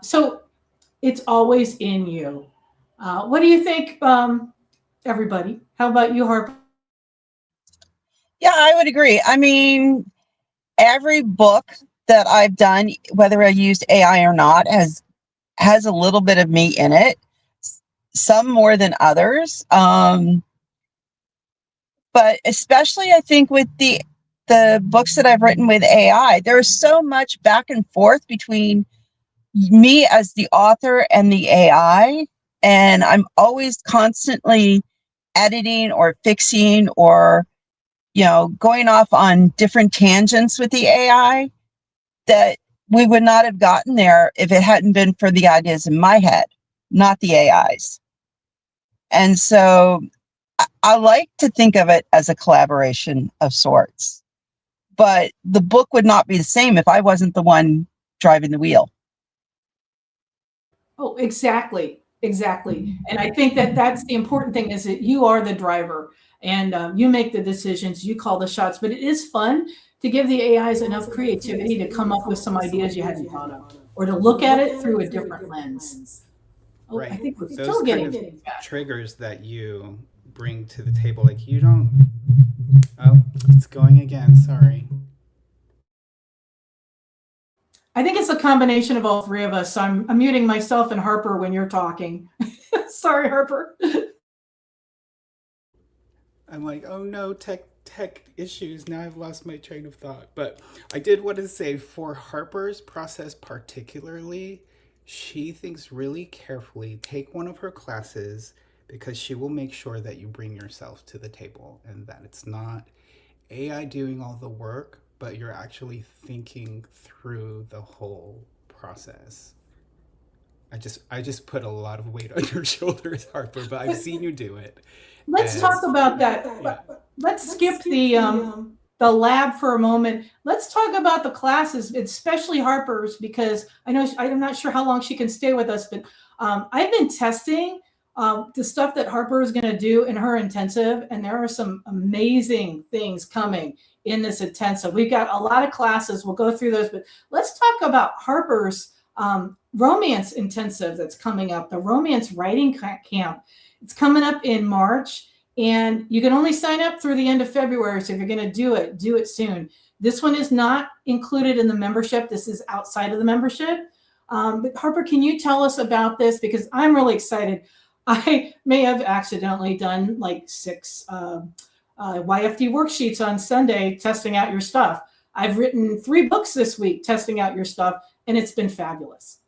So it's always in you. What do you think, everybody? How about you, Harper? Yeah, I would agree. I mean, every book that I've done, whether I used AI or not, has a little bit of me in it. Some more than others. But especially I think with the books that I've written with AI, there's so much back and forth between me as the author and the AI. And I'm always constantly editing or fixing or, going off on different tangents with the AI that we would not have gotten there if it hadn't been for the ideas in my head, not the AI's. And so I like to think of it as a collaboration of sorts, but the book would not be the same if I wasn't the one driving the wheel. Oh, exactly. Exactly. And I think that that's the important thing, is that you are the driver, and you make the decisions, you call the shots. But it is fun to give the AIs enough creativity to come up with some ideas you hadn't thought of, or to look at it through a different lens. Oh, Right. I think we're Those still kind getting of back. triggers that you bring to the table, like you don't. Oh, it's going again. Sorry. I think it's a combination of all three of us. So I'm muting myself and Harper when you're talking. Sorry, Harper. I'm like, oh no, tech issues. Now I've lost my train of thought. But I did want to say, for Harper's process particularly, she thinks really carefully. Take one of her classes, because she will make sure that you bring yourself to the table and that it's not AI doing all the work, but you're actually thinking through the whole process. I just put a lot of weight on your shoulders, Harper, but I've seen you do it. Let's talk about that. Yeah. Let's skip the lab for a moment. Let's talk about the classes, especially Harper's, because I'm not sure how long she can stay with us, but I've been testing the stuff that Harper is going to do in her intensive, and there are some amazing things coming in this intensive. We've got a lot of classes. We'll go through those, but let's talk about Harper's romance intensive that's coming up, the romance writing camp. It's coming up in March, And you can only sign up through the end of February. So if you're going to do it soon. This one is not included in the membership. This is outside of the membership. But Harper, can you tell us about this? Because I'm really excited. I may have accidentally done like 6 YFD worksheets on Sunday testing out your stuff. I've written 3 books this week testing out your stuff, and it's been fabulous.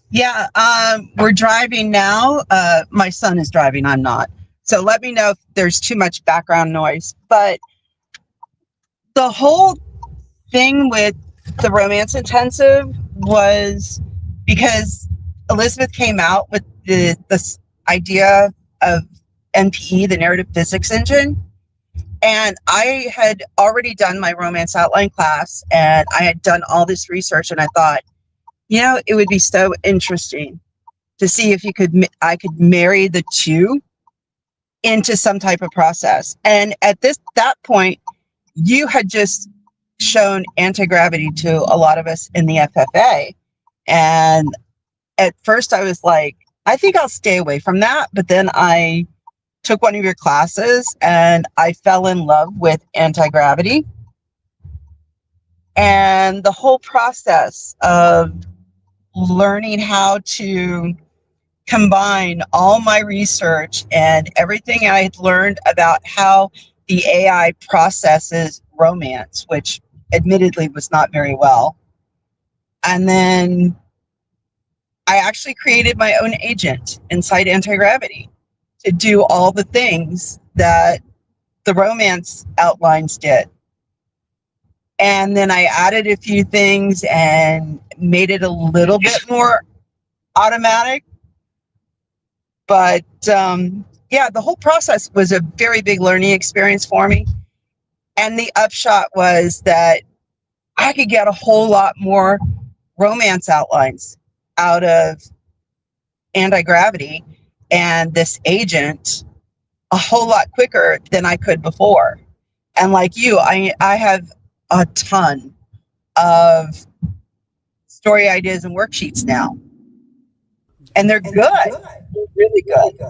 Yeah, we're driving now. My son is driving, I'm not. So let me know if there's too much background noise. But the whole thing with the Romance Intensive was because Elizabeth came out with this idea of NPE, the Narrative Physics Engine. And I had already done my romance outline class, and I had done all this research, and I thought, you know, it would be so interesting to see if I could marry the two into some type of process. And at that point, you had just shown anti-gravity to a lot of us in the FFA. And at first I was like, I think I'll stay away from that. But then I took one of your classes and I fell in love with anti-gravity. And the whole process of learning how to combine all my research and everything I had learned about how the AI processes romance, which admittedly was not very well. And then I actually created my own agent inside Anti-Gravity to do all the things that the romance outlines did. And then I added a few things and made it a little bit more automatic. But yeah, the whole process was a very big learning experience for me. And the upshot was that I could get a whole lot more romance outlines out of Anti-Gravity and this agent a whole lot quicker than I could before. And like you, I have a ton of story ideas and worksheets now. And they're good. They're really good.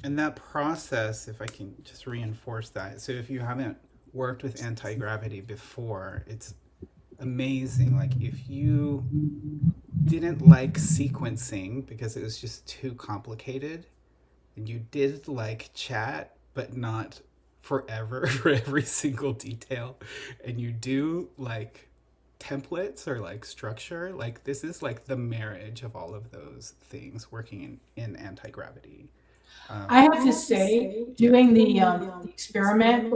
And that process, if I can just reinforce that. So if you haven't worked with anti-gravity before, it's amazing. Like if you didn't like sequencing because it was just too complicated, and you did like chat, but not forever for every single detail, and you do like templates or like structure, like this is like the marriage of all of those things working in anti-gravity. I have to say, doing the experiment,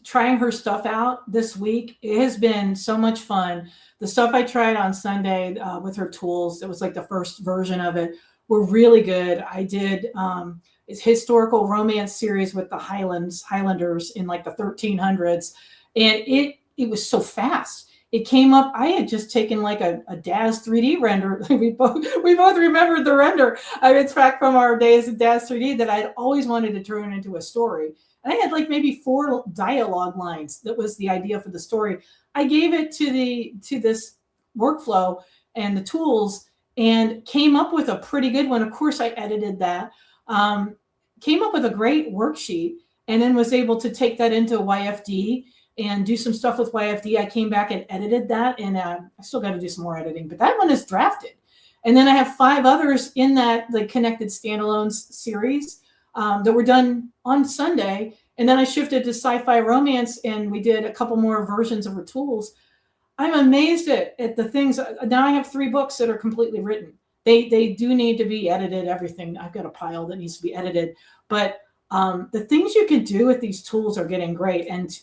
trying her stuff out this week, it has been so much fun. The stuff I tried on Sunday with her tools, it was like the first version of it, were really good. I did it's historical romance series with the Highlanders in like the 1300s, and it was so fast. It came up. I had just taken like a DAZ 3D render. we both remembered the render. It's back from our days of DAZ 3D that I had always wanted to turn into a story. And I had like maybe 4 dialogue lines. That was the idea for the story. I gave it to this workflow and the tools, and came up with a pretty good one. Of course, I edited that. Came up with a great worksheet, and then was able to take that into YFD and do some stuff with YFD. I came back and edited that, and I still got to do some more editing, but that one is drafted. And then I have 5 others in that the Connected Standalones series that were done on Sunday. And then I shifted to sci-fi romance, and we did a couple more versions of her tools. I'm amazed at the things. Now I have 3 books that are completely written. They do need to be edited, everything. I've got a pile that needs to be edited. But the things you can do with these tools are getting great. And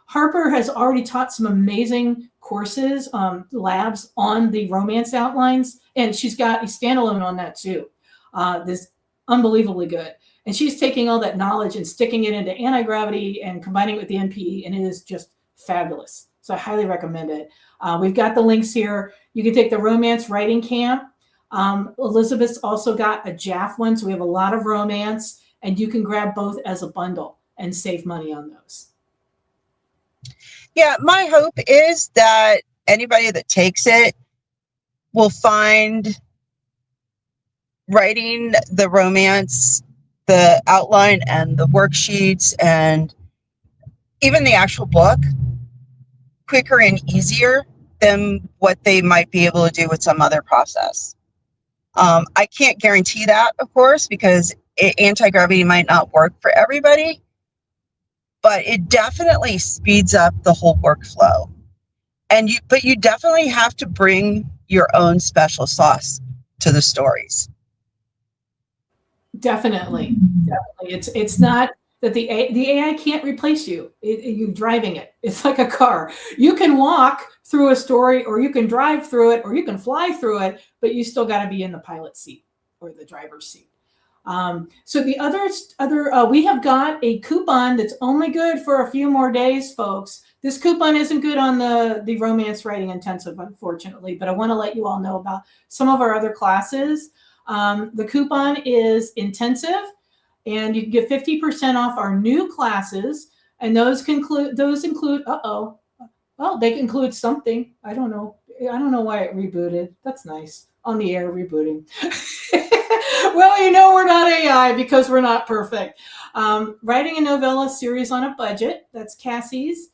Harper has already taught some amazing courses, labs on the romance outlines, and she's got a standalone on that too. This unbelievably good. And she's taking all that knowledge and sticking it into anti-gravity and combining it with the NPE, and it is just fabulous. So I highly recommend it. We've got the links here. You can take the romance writing camp. Elizabeth's also got a JAF one, so we have a lot of romance, and you can grab both as a bundle and save money on those. Yeah, my hope is that anybody that takes it will find writing the romance the outline and the worksheets and even the actual book quicker and easier than what they might be able to do with some other process. I can't guarantee that, of course, because anti-gravity might not work for everybody, but it definitely speeds up the whole workflow. But you definitely have to bring your own special sauce to the stories. Definitely. It's not that the AI can't replace you. You driving it. It's like a car. You can walk through a story, or you can drive through it, or you can fly through it, but you still got to be in the pilot seat or the driver's seat. So the we have got a coupon that's only good for a few more days, folks. This coupon isn't good on the romance writing intensive, unfortunately, but I want to let you all know about some of our other classes. The coupon is intensive, and you can get 50% off our new classes, and those include they include something. I don't know why it rebooted. That's nice. On the air rebooting. Well, we're not AI because we're not perfect. Writing a novella series on a budget. That's Cassie's.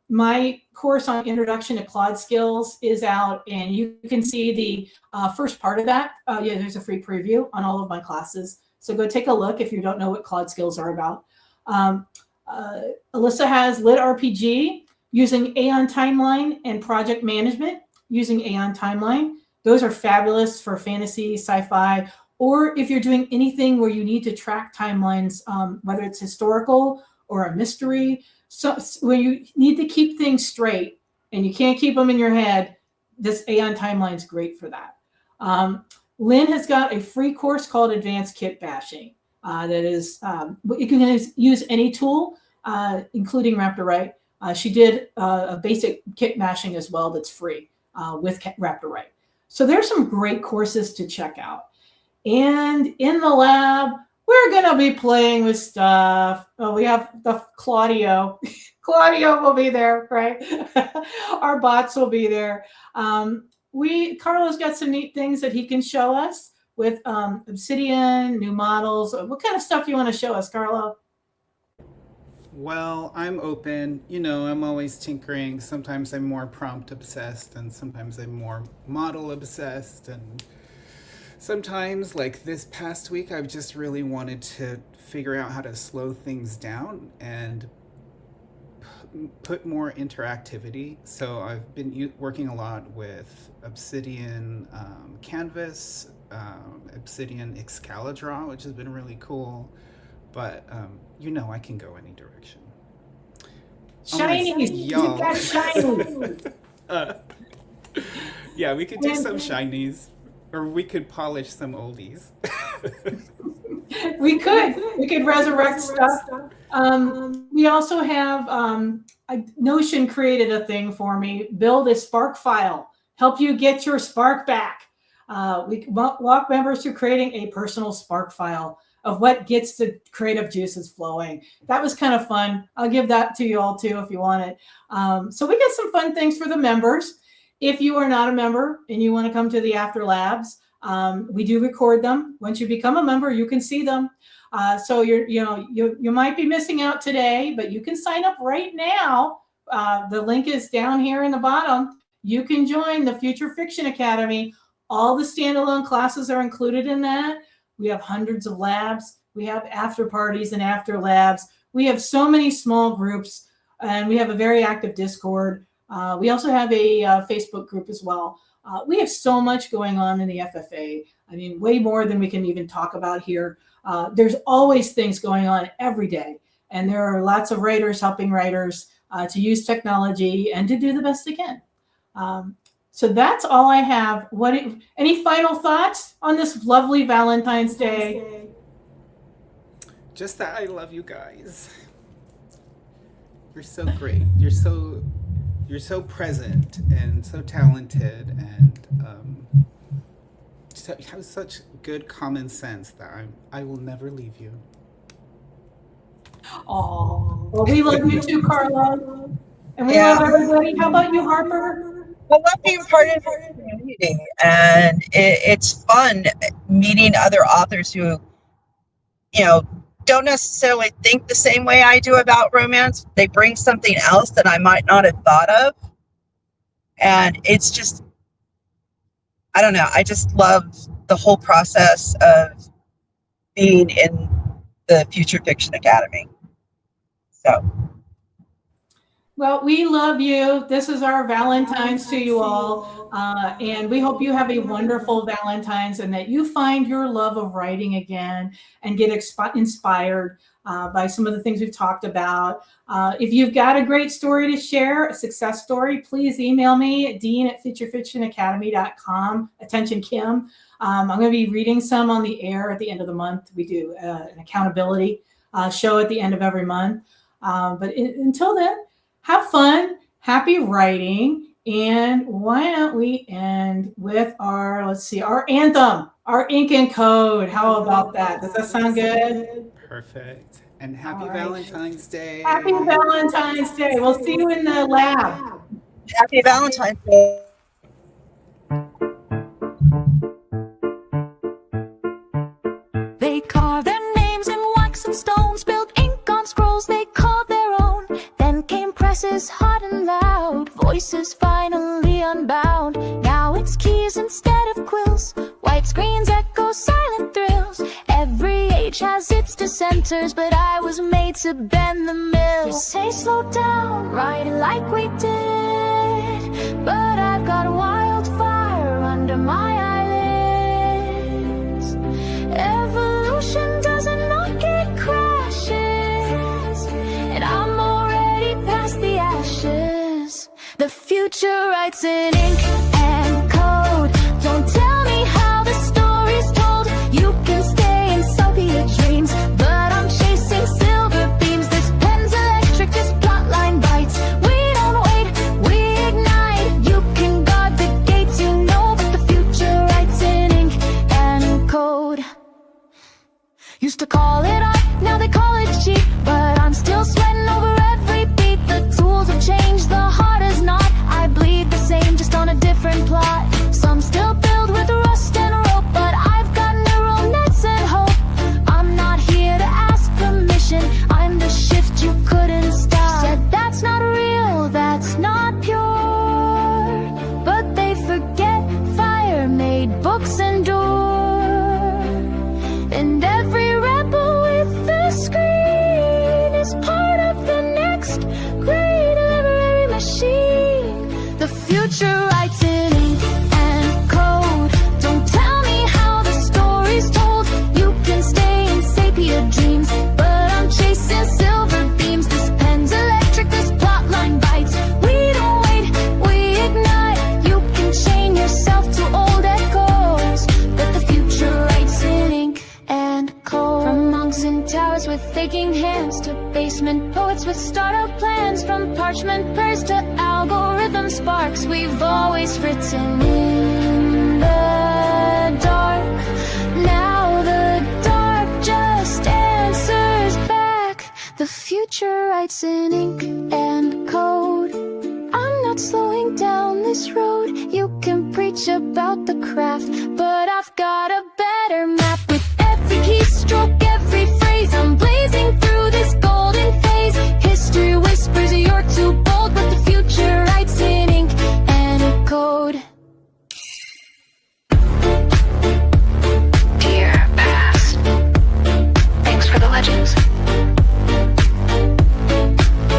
My course on Introduction to Claude Skills is out, and you can see the first part of that. There's a free preview on all of my classes. So go take a look if you don't know what Claude Skills are about. Alyssa has Lit RPG using Aeon Timeline and project management using Aeon Timeline. Those are fabulous for fantasy, sci-fi, or if you're doing anything where you need to track timelines, whether it's historical or a mystery. So when you need to keep things straight and you can't keep them in your head, this Aeon Timeline is great for that. Lynn has got a free course called Advanced Kit Bashing. That is, you can use any tool, including Raptor. She did a basic kit bashing as well that's free with Raptor. So there's some great courses to check out. And in the lab, we're going to be playing with stuff. Oh, we have the Claudio. Claudio will be there, right? Our bots will be there. Carlo's got some neat things that he can show us with Obsidian, new models. What kind of stuff do you want to show us, Carlo? Well, I'm open. I'm always tinkering. Sometimes I'm more prompt obsessed, and sometimes I'm more model obsessed. And sometimes, like this past week, I've just really wanted to figure out how to slow things down and put more interactivity. So I've been working a lot with Obsidian Canvas, Obsidian Excalidraw, which has been really cool. But I can go any direction. Shiny, you got shiny. Yeah, we could do some shinies, or we could polish some oldies. We could resurrect stuff. We also have Notion created a thing for me. Build a Spark file. Help you get your Spark back. We walk members through creating a personal Spark file of what gets the creative juices flowing. That was kind of fun. I'll give that to you all too if you want it. So we got some fun things for the members. If you are not a member and you want to come to the After Labs, we do record them. Once you become a member, you can see them. So you might be missing out today, but you can sign up right now. The link is down here in the bottom. You can join the Future Fiction Academy. All the standalone classes are included in that. We have hundreds of labs. We have after parties and after labs. We have so many small groups, and we have a very active Discord. We also have a Facebook group as well. We have so much going on in the FFA. I mean, way more than we can even talk about here. There's always things going on every day, and there are lots of writers helping writers to use technology and to do the best they can. So that's all I have. Any final thoughts on this lovely Valentine's Day? Just that I love you guys. You're so great. You're so present and so talented, and have such good common sense that I will never leave you. Oh, well, we love you too, Carla, and we love everybody. How about you, Harper? I love being part of the community, and it's fun meeting other authors who don't necessarily think the same way I do about romance. They bring something else that I might not have thought of. And it's just, I don't know. I just love the whole process of being in the Future Fiction Academy. So. Well, we love you. This is our Valentine's to you all. And we hope you have a wonderful Valentine's and that you find your love of writing again and get inspired by some of the things we've talked about. If you've got a great story to share, a success story, please email me at dean@futurefictionacademy.com. Attention, Kim. I'm going to be reading some on the air at the end of the month. We do an accountability show at the end of every month. But until then, have fun, happy writing, and why don't we end with our anthem, our ink and code. How about that? Does that sound good? Perfect. And happy Valentine's Day. Happy Valentine's Day. We'll see you in the lab. Happy Valentine's Day. They carved their names in wax and stone, spilled ink on scrolls they called their own. Then came presses hot and loud, voices finally unbound. Now it's keys instead of quills, white screens echo silent thrills. Every age has its dissenters, but I was made to bend the mill. You say slow down, writing like we did, but I've got wildfire under my eyelids. Evolution doesn't knock, it crashes, and I'm already past the ashes. The future writes in ink and code. Don't tell me how the story's told. You can stay in sepia dreams, but I'm chasing silver beams. This pen's electric, this plotline bites. We don't wait, we ignite. You can guard the gates, you know, but the future writes in ink and code. Used to call it art, now they call it cheap, but I'm still sweating over every beat. The tools have changed, the heart has not. I bleed the same, just on a different plot. Some still build with rust and rope, but I've got neural nets and hope. I'm not here to ask permission, I'm the shift you couldn't stop. Said that's not real, that's not pure, but they forget fire made books endure. And every rebel with the screen is part of the next great literary machine. The future writes in ink and code. Don't tell me how the story's told. You can stay in sepia dreams, but I'm chasing silver beams. This pen's electric, this plotline bites. We don't wait, we ignite. You can chain yourself to old echoes, but the future writes in ink and code. From monks in towers with aching hands to basement poets with startup plans, from parchment prayers to algorithm sparks, we've always written in the dark. Now the dark just answers back. The future writes in ink and code. I'm not slowing down this road. You can preach about the craft, but I've got a better map. With every keystroke, every phrase, I'm blazing through this golden phase. History whispers you're too bold, but the future writes in ink and code. Dear past, thanks for the legends,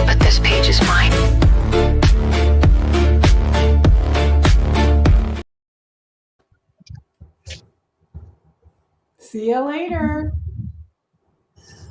but this page is mine. See you later.